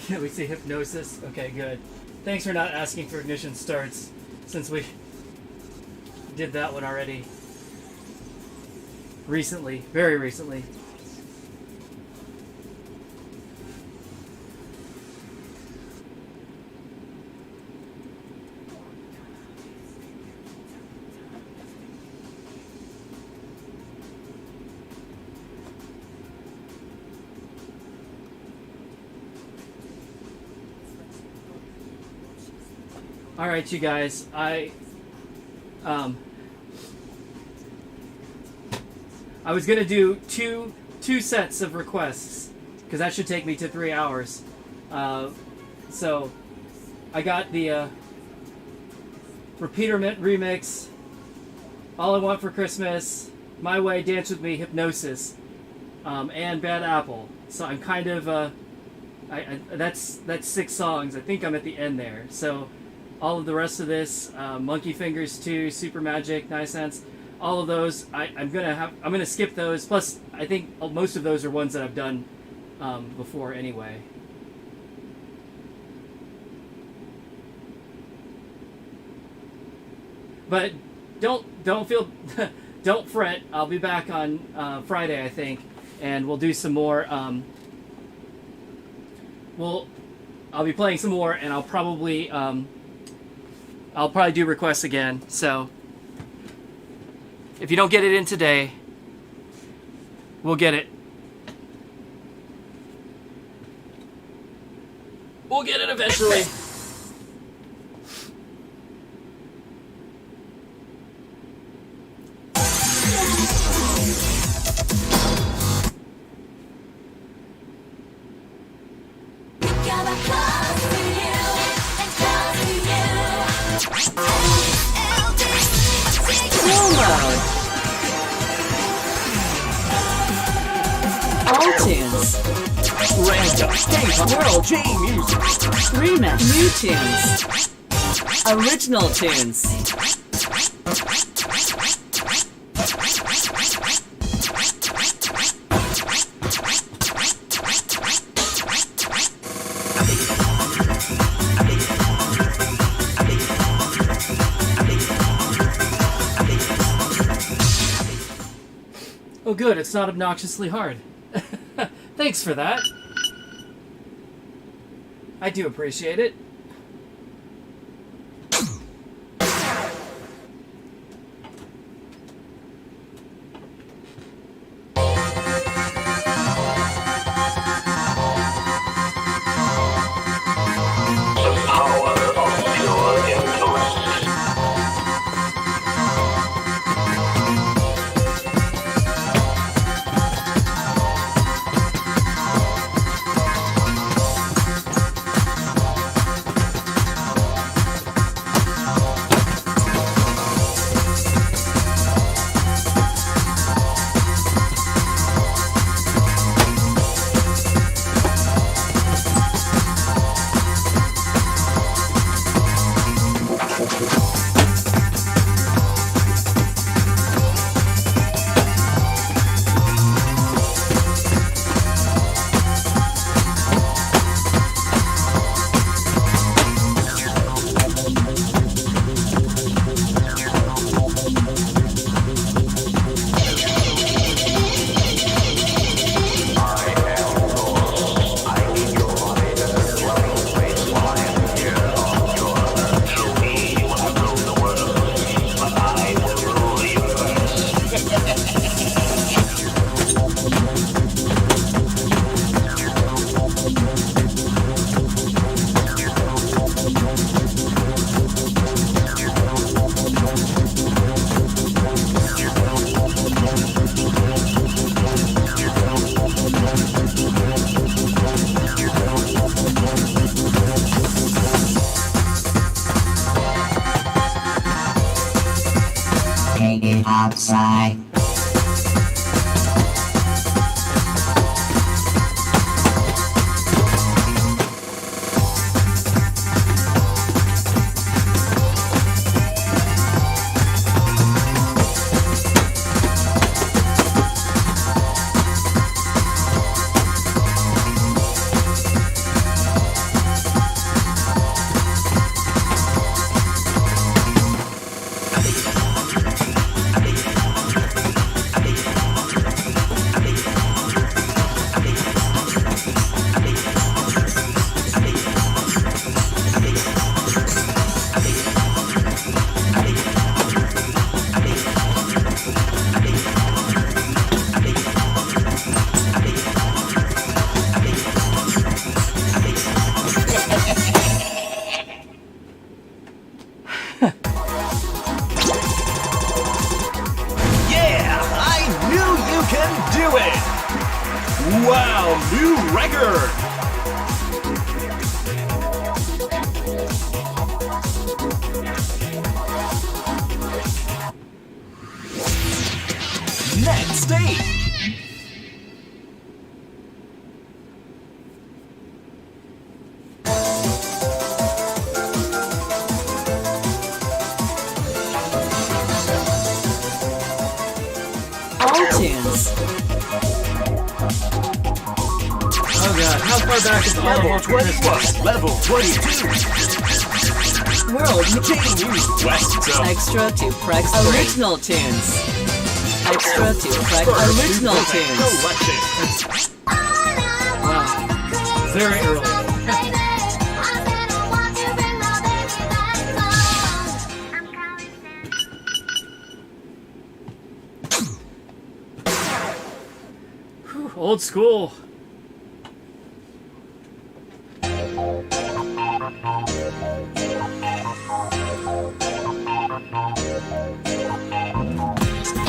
We see hypnosis. Okay, good. Thanks for not asking for ignition starts, since we did that one already. Recently. Very recently. All right, you guys. I was gonna do two sets of requests because that should take me to 3 hours. So I got the Repeater remix, All I Want for Christmas, My Way, Dance With Me, Hypnosis, and Bad Apple. So I'm kind of that's 6 songs. I think I'm at the end there. So all of the rest of this, Monkey Fingers 2, Super Magic, Nice Sense, all of those, I'm gonna skip those. Plus, I think most of those are ones that I've done before anyway. But don't feel don't fret. I'll be back on Friday, I think, and we'll do some more. I'll be playing some more, and I'll probably do requests again. So if you don't get it in today, we'll get it. We'll get it eventually. All tunes. Random State World J Music. Remix. New tunes. Original tunes. good. It's not obnoxiously hard. Thanks for that. I do appreciate it. Outside. Yeah, I knew you can do it! Wow, new record! Next stage! All tunes. Oh god, how far back is all Level of 21, level 22. World Taking you west to extra to Prex original tunes. Extra to Prex original tunes. collection. Wow. Very early. Whew, old school.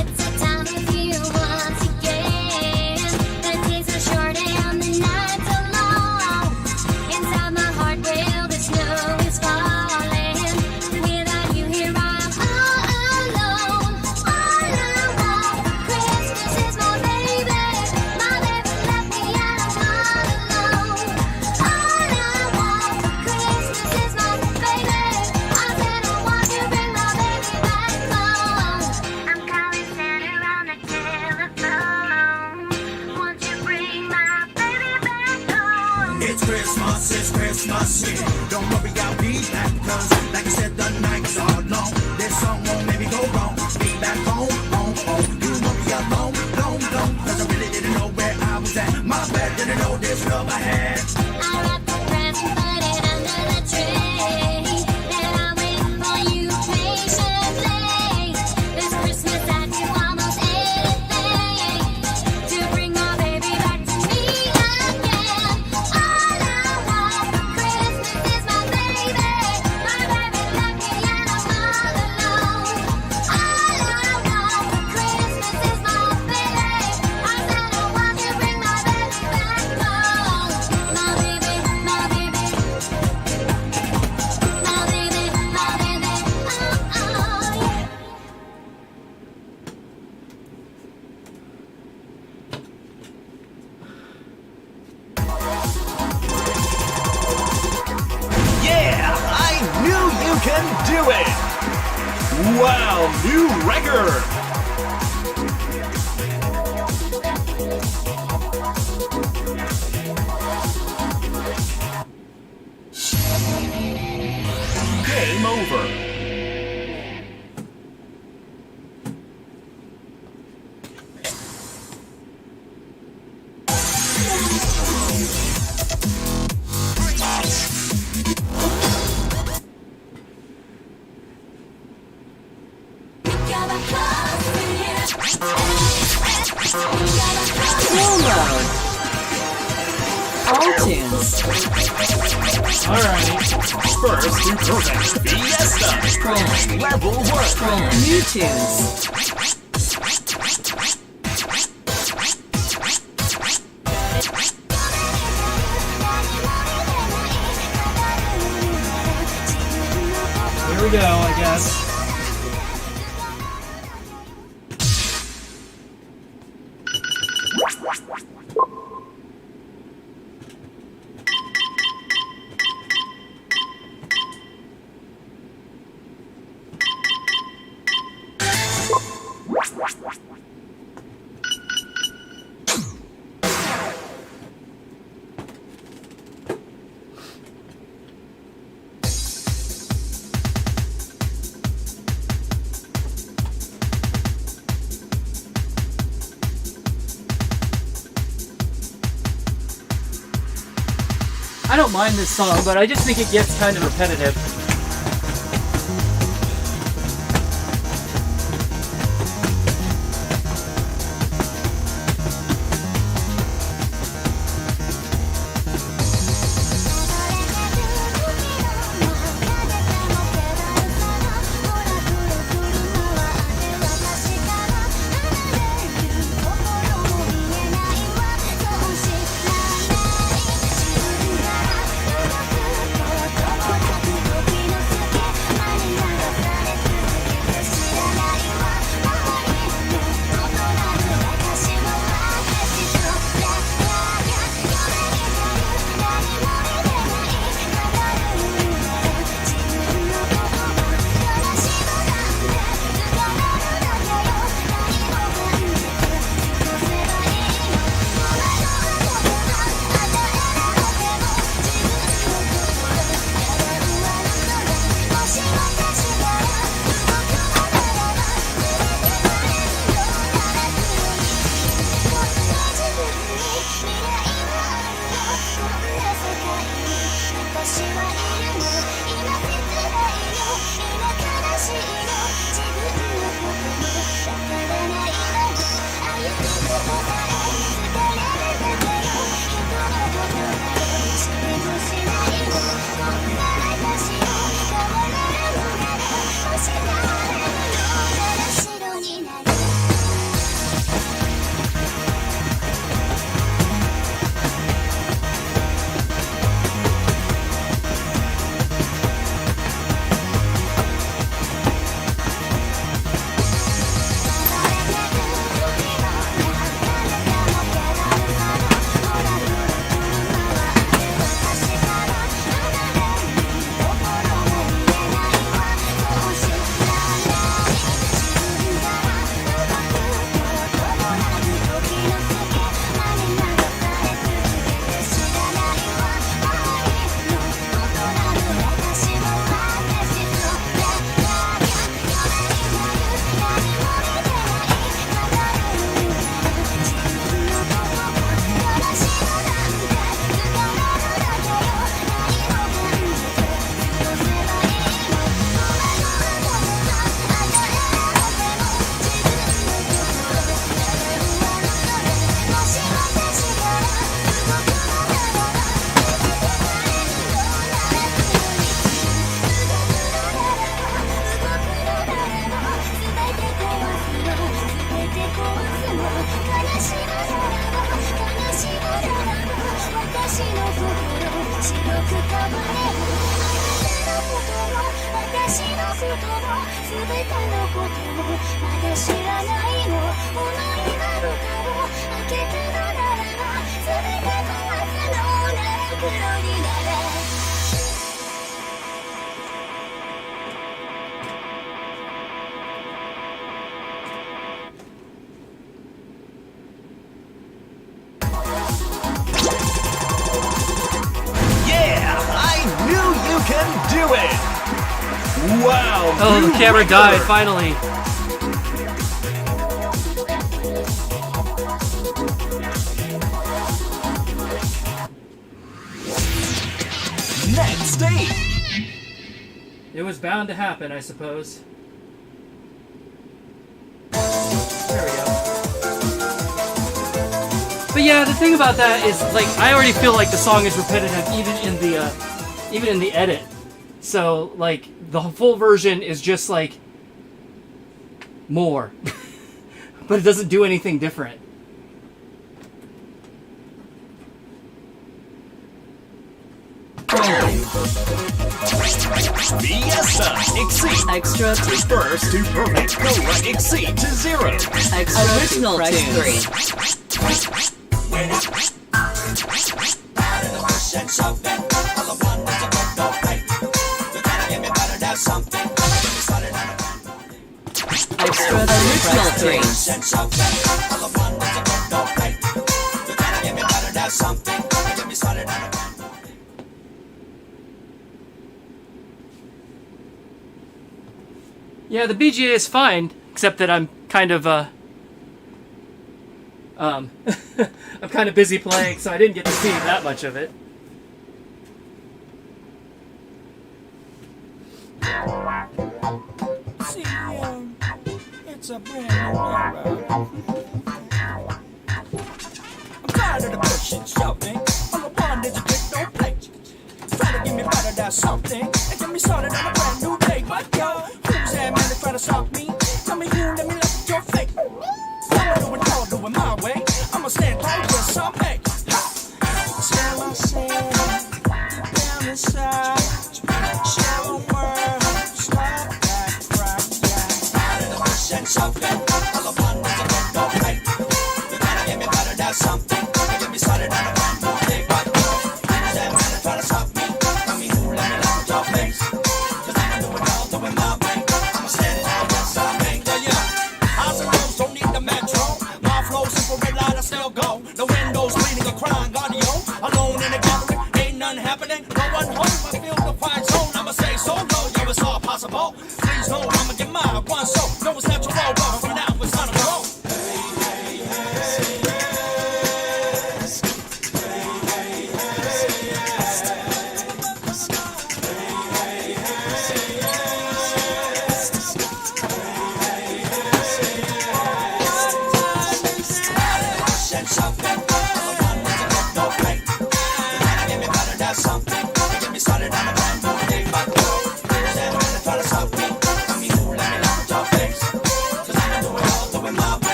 It's a time of year once again. The days are short and the nights are long. Inside my heart, well, the snow is falling. Without you here, I'm all alone. All I want for Christmas is my baby. My baby left me and I'm not alone. All I want for Christmas is my baby. I said I want to bring my baby back home. I'm calling Santa on the telephone. Won't you bring my baby back home? It's Christmas, yeah. Don't worry, I'll be back, cause like I said, the nights are long. This song won't make me go wrong. Be back home, home, home. You won't be alone, alone, alone. of my head. I wrap the present, put it under the tree. And I wait for you patiently. This Christmas I'd do almost anything to bring my baby back to me again. All I want for Christmas is my baby. My baby left me and I'm all alone. All I want for Christmas is my baby. I said I want to bring my baby back home. My baby, my baby. My baby, my baby. Oh, yeah. Yeah, I knew you can do it! Wow, new record! Game over. Slow mode. All tunes. Alright, first you perfect Fiesta! Scrolling. Level 1! Scrolling. New tunes. Here we go, I guess. I don't mind this song, but I just think it gets kind of repetitive. しながらば悲しながらば私の心白く変われ私のことも全てのこともまだ知らないの思いなのかを開けたのならば全てが可能なら黒になれYeah, I knew you can do it! Wow! Oh, the new camera record. died finally. Next stage. It was bound to happen, I suppose. There we go. But yeah, the thing about that is, like, I already feel like the song is repetitive, even in the edit. So, like, the full version is just like more, but it doesn't do anything different. Fiesta, exceed. Extra to First to perfect, go right, exceed to 0. extra original to press tunes. 3. Extra to press 3. Yeah, the BGA is fine, except that I'm kind of I'm kind of busy playing, so I didn't get to see that much of it. See, it's a brand new era. I'm tired of the pushing, shoving. On the one that you get no play. Try to give me better, that's something. And get me started on a brand new day. But yo, who's that man that try to stop me? Tell me who, let me look at your face. I'm doing all doing my way. I'ma stand tall with some hay. Tell myself down inside. Shallow world, stop that crap, yeah. And something, all the one that you get no play. You gotta give me better, that's something. Get me started on a brand new day. But who's that man that try to stop me? Tell me who, let me look at your face. Cause I'ma do it all, doing my way. I'ma stand tall, yes I may. Yeah. House and roads don't need the metro. My flow simple red light, I still go. The windows bleeding, a crying audio. Alone in the gallery, ain't nothing happening. No one home, I feel the quiet zone. I'ma say so low, yo, it's all possible. Please know I'ma get my one so. No, it's natural, but for now it's time to go.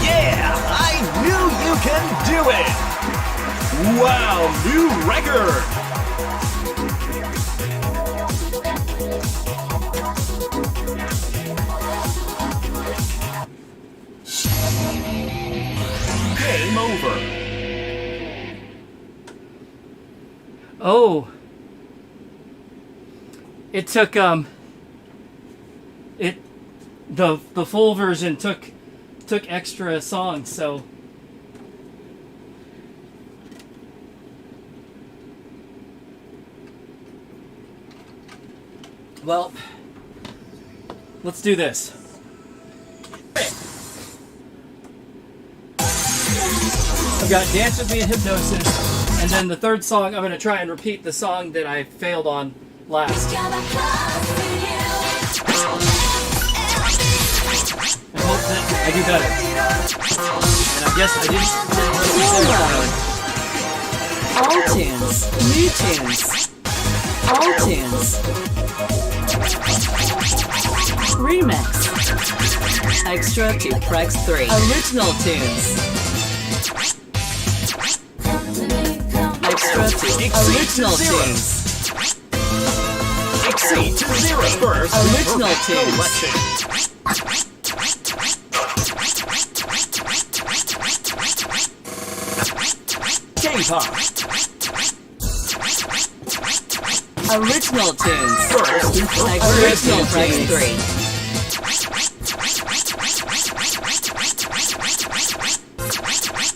Yeah, I knew you can do it! Wow, new record! Game over. Oh, it took the full version took extra songs, so well, let's do this. I've got Dance With Me and Hypnosis, and then the third song I'm going to try and repeat the song that I failed on last. And hope that I do better. And I guess I didn't. All tunes, new tunes. All tunes. Remix. Extra to Prex 3. Original tunes. Extra to original tunes. Exceed to zero first. Original tunes. Selection. K-pop. Original tunes. First to Original Prex 3.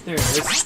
There it is.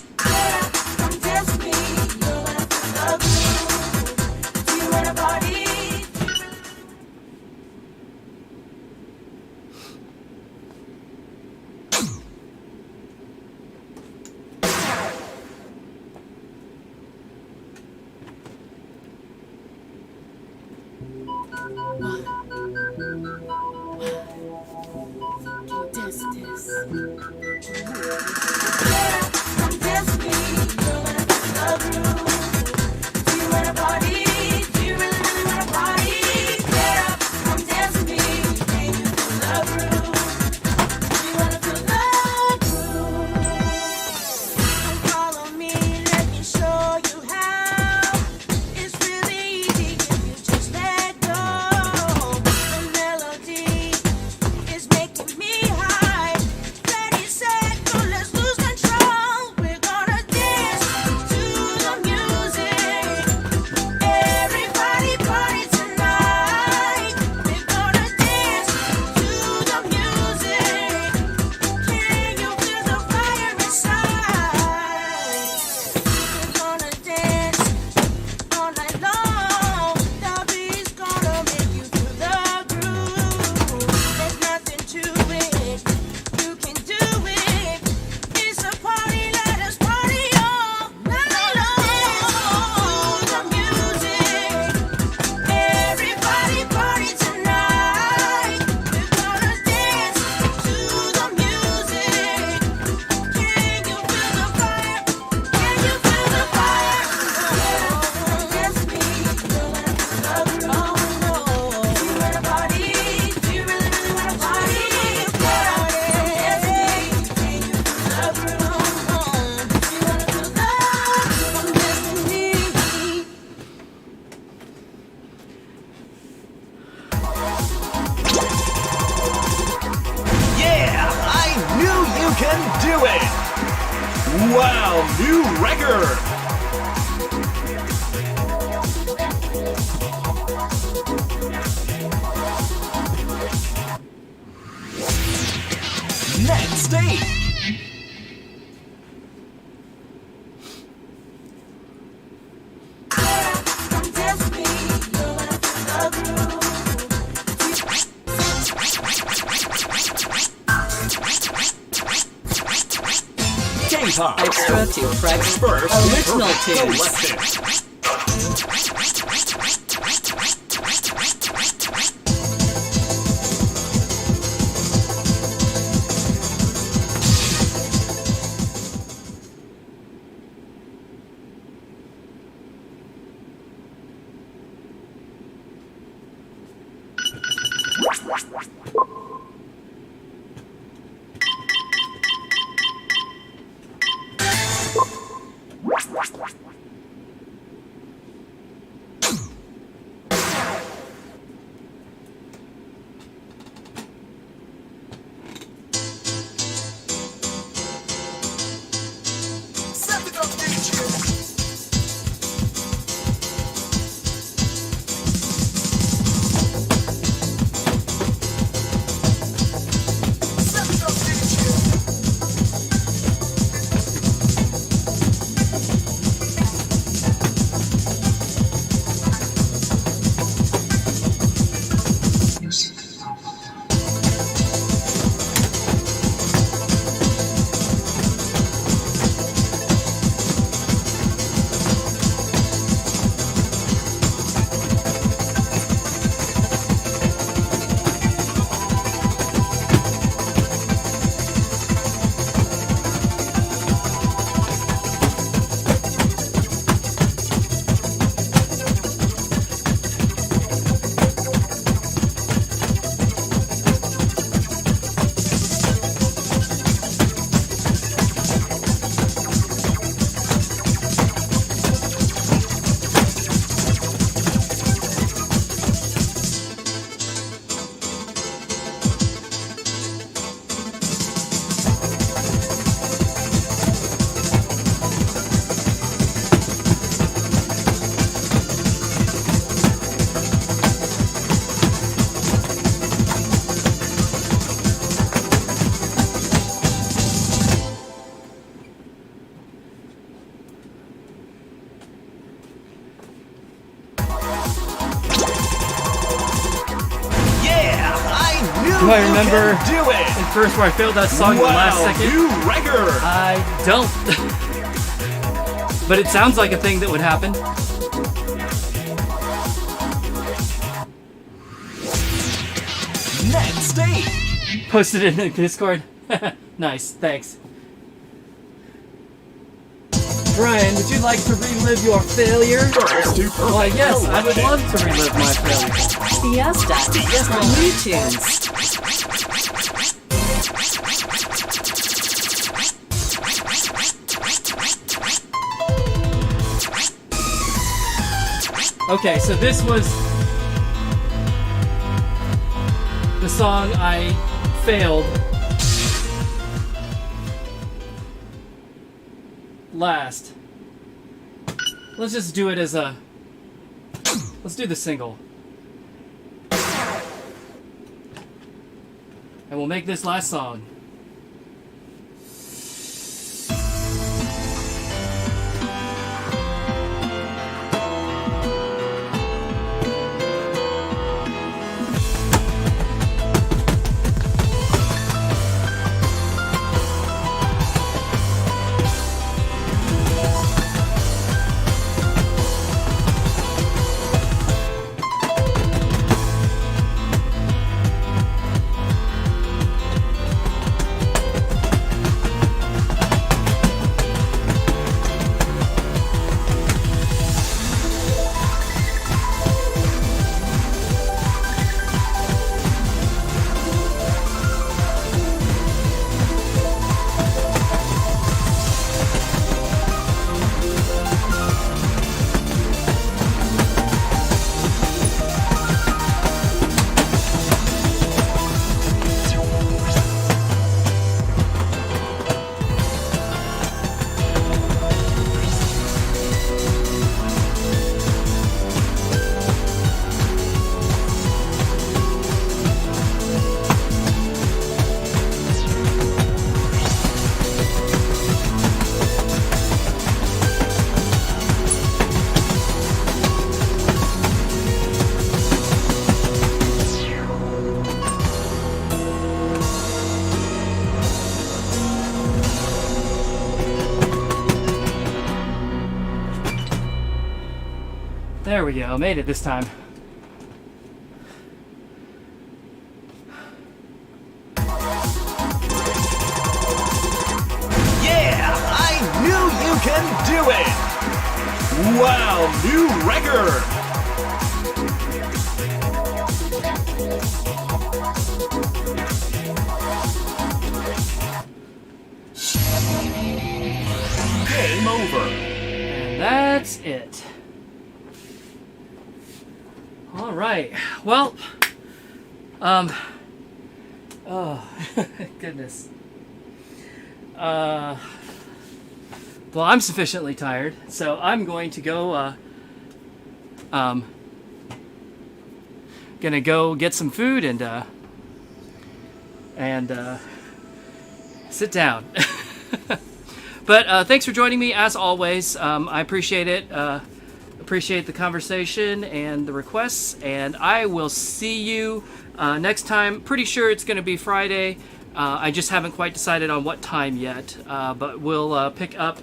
Wow, new record! Next stage! K-pop. Extra to Prex First, original tunes. selection. Do I remember can do it. at first where I failed that song in the last Wow, second? new record. I don't. But it sounds like a thing that would happen. Next stage. Posted it in the Discord. Nice, thanks. Brian, would you like to relive your failure? First to perfect. Why, yes, I would selection. love to relive my failure. Fiesta. New tunes. Okay, so this was the song I failed last. Let's just do it as a... Let's do the single. And we'll make this last song. There we go, made it this time. Yeah, I knew you can do it. Wow, new record. Game over. And that's it. All right. Well, oh, goodness. Well, I'm sufficiently tired, so I'm going to go, gonna go get some food and sit down. But thanks for joining me as always. I appreciate it. Appreciate the conversation and the requests, and I will see you next time. Pretty sure it's going to be Friday. I just haven't quite decided on what time yet, but we'll pick up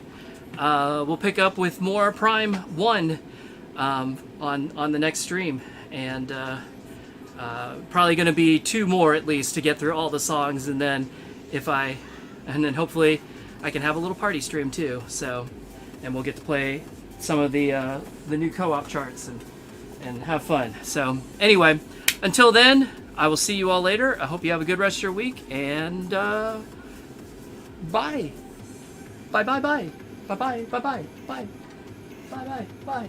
with more Prime 1 on the next stream, and probably going to be 2 more at least to get through all the songs, and then hopefully I can have a little party stream too. So, and we'll get to play some of the new co-op charts and have fun. So anyway, until then, I will see you all later. I hope you have a good rest of your week, and bye. Bye bye bye. Bye bye bye bye bye. Bye bye bye.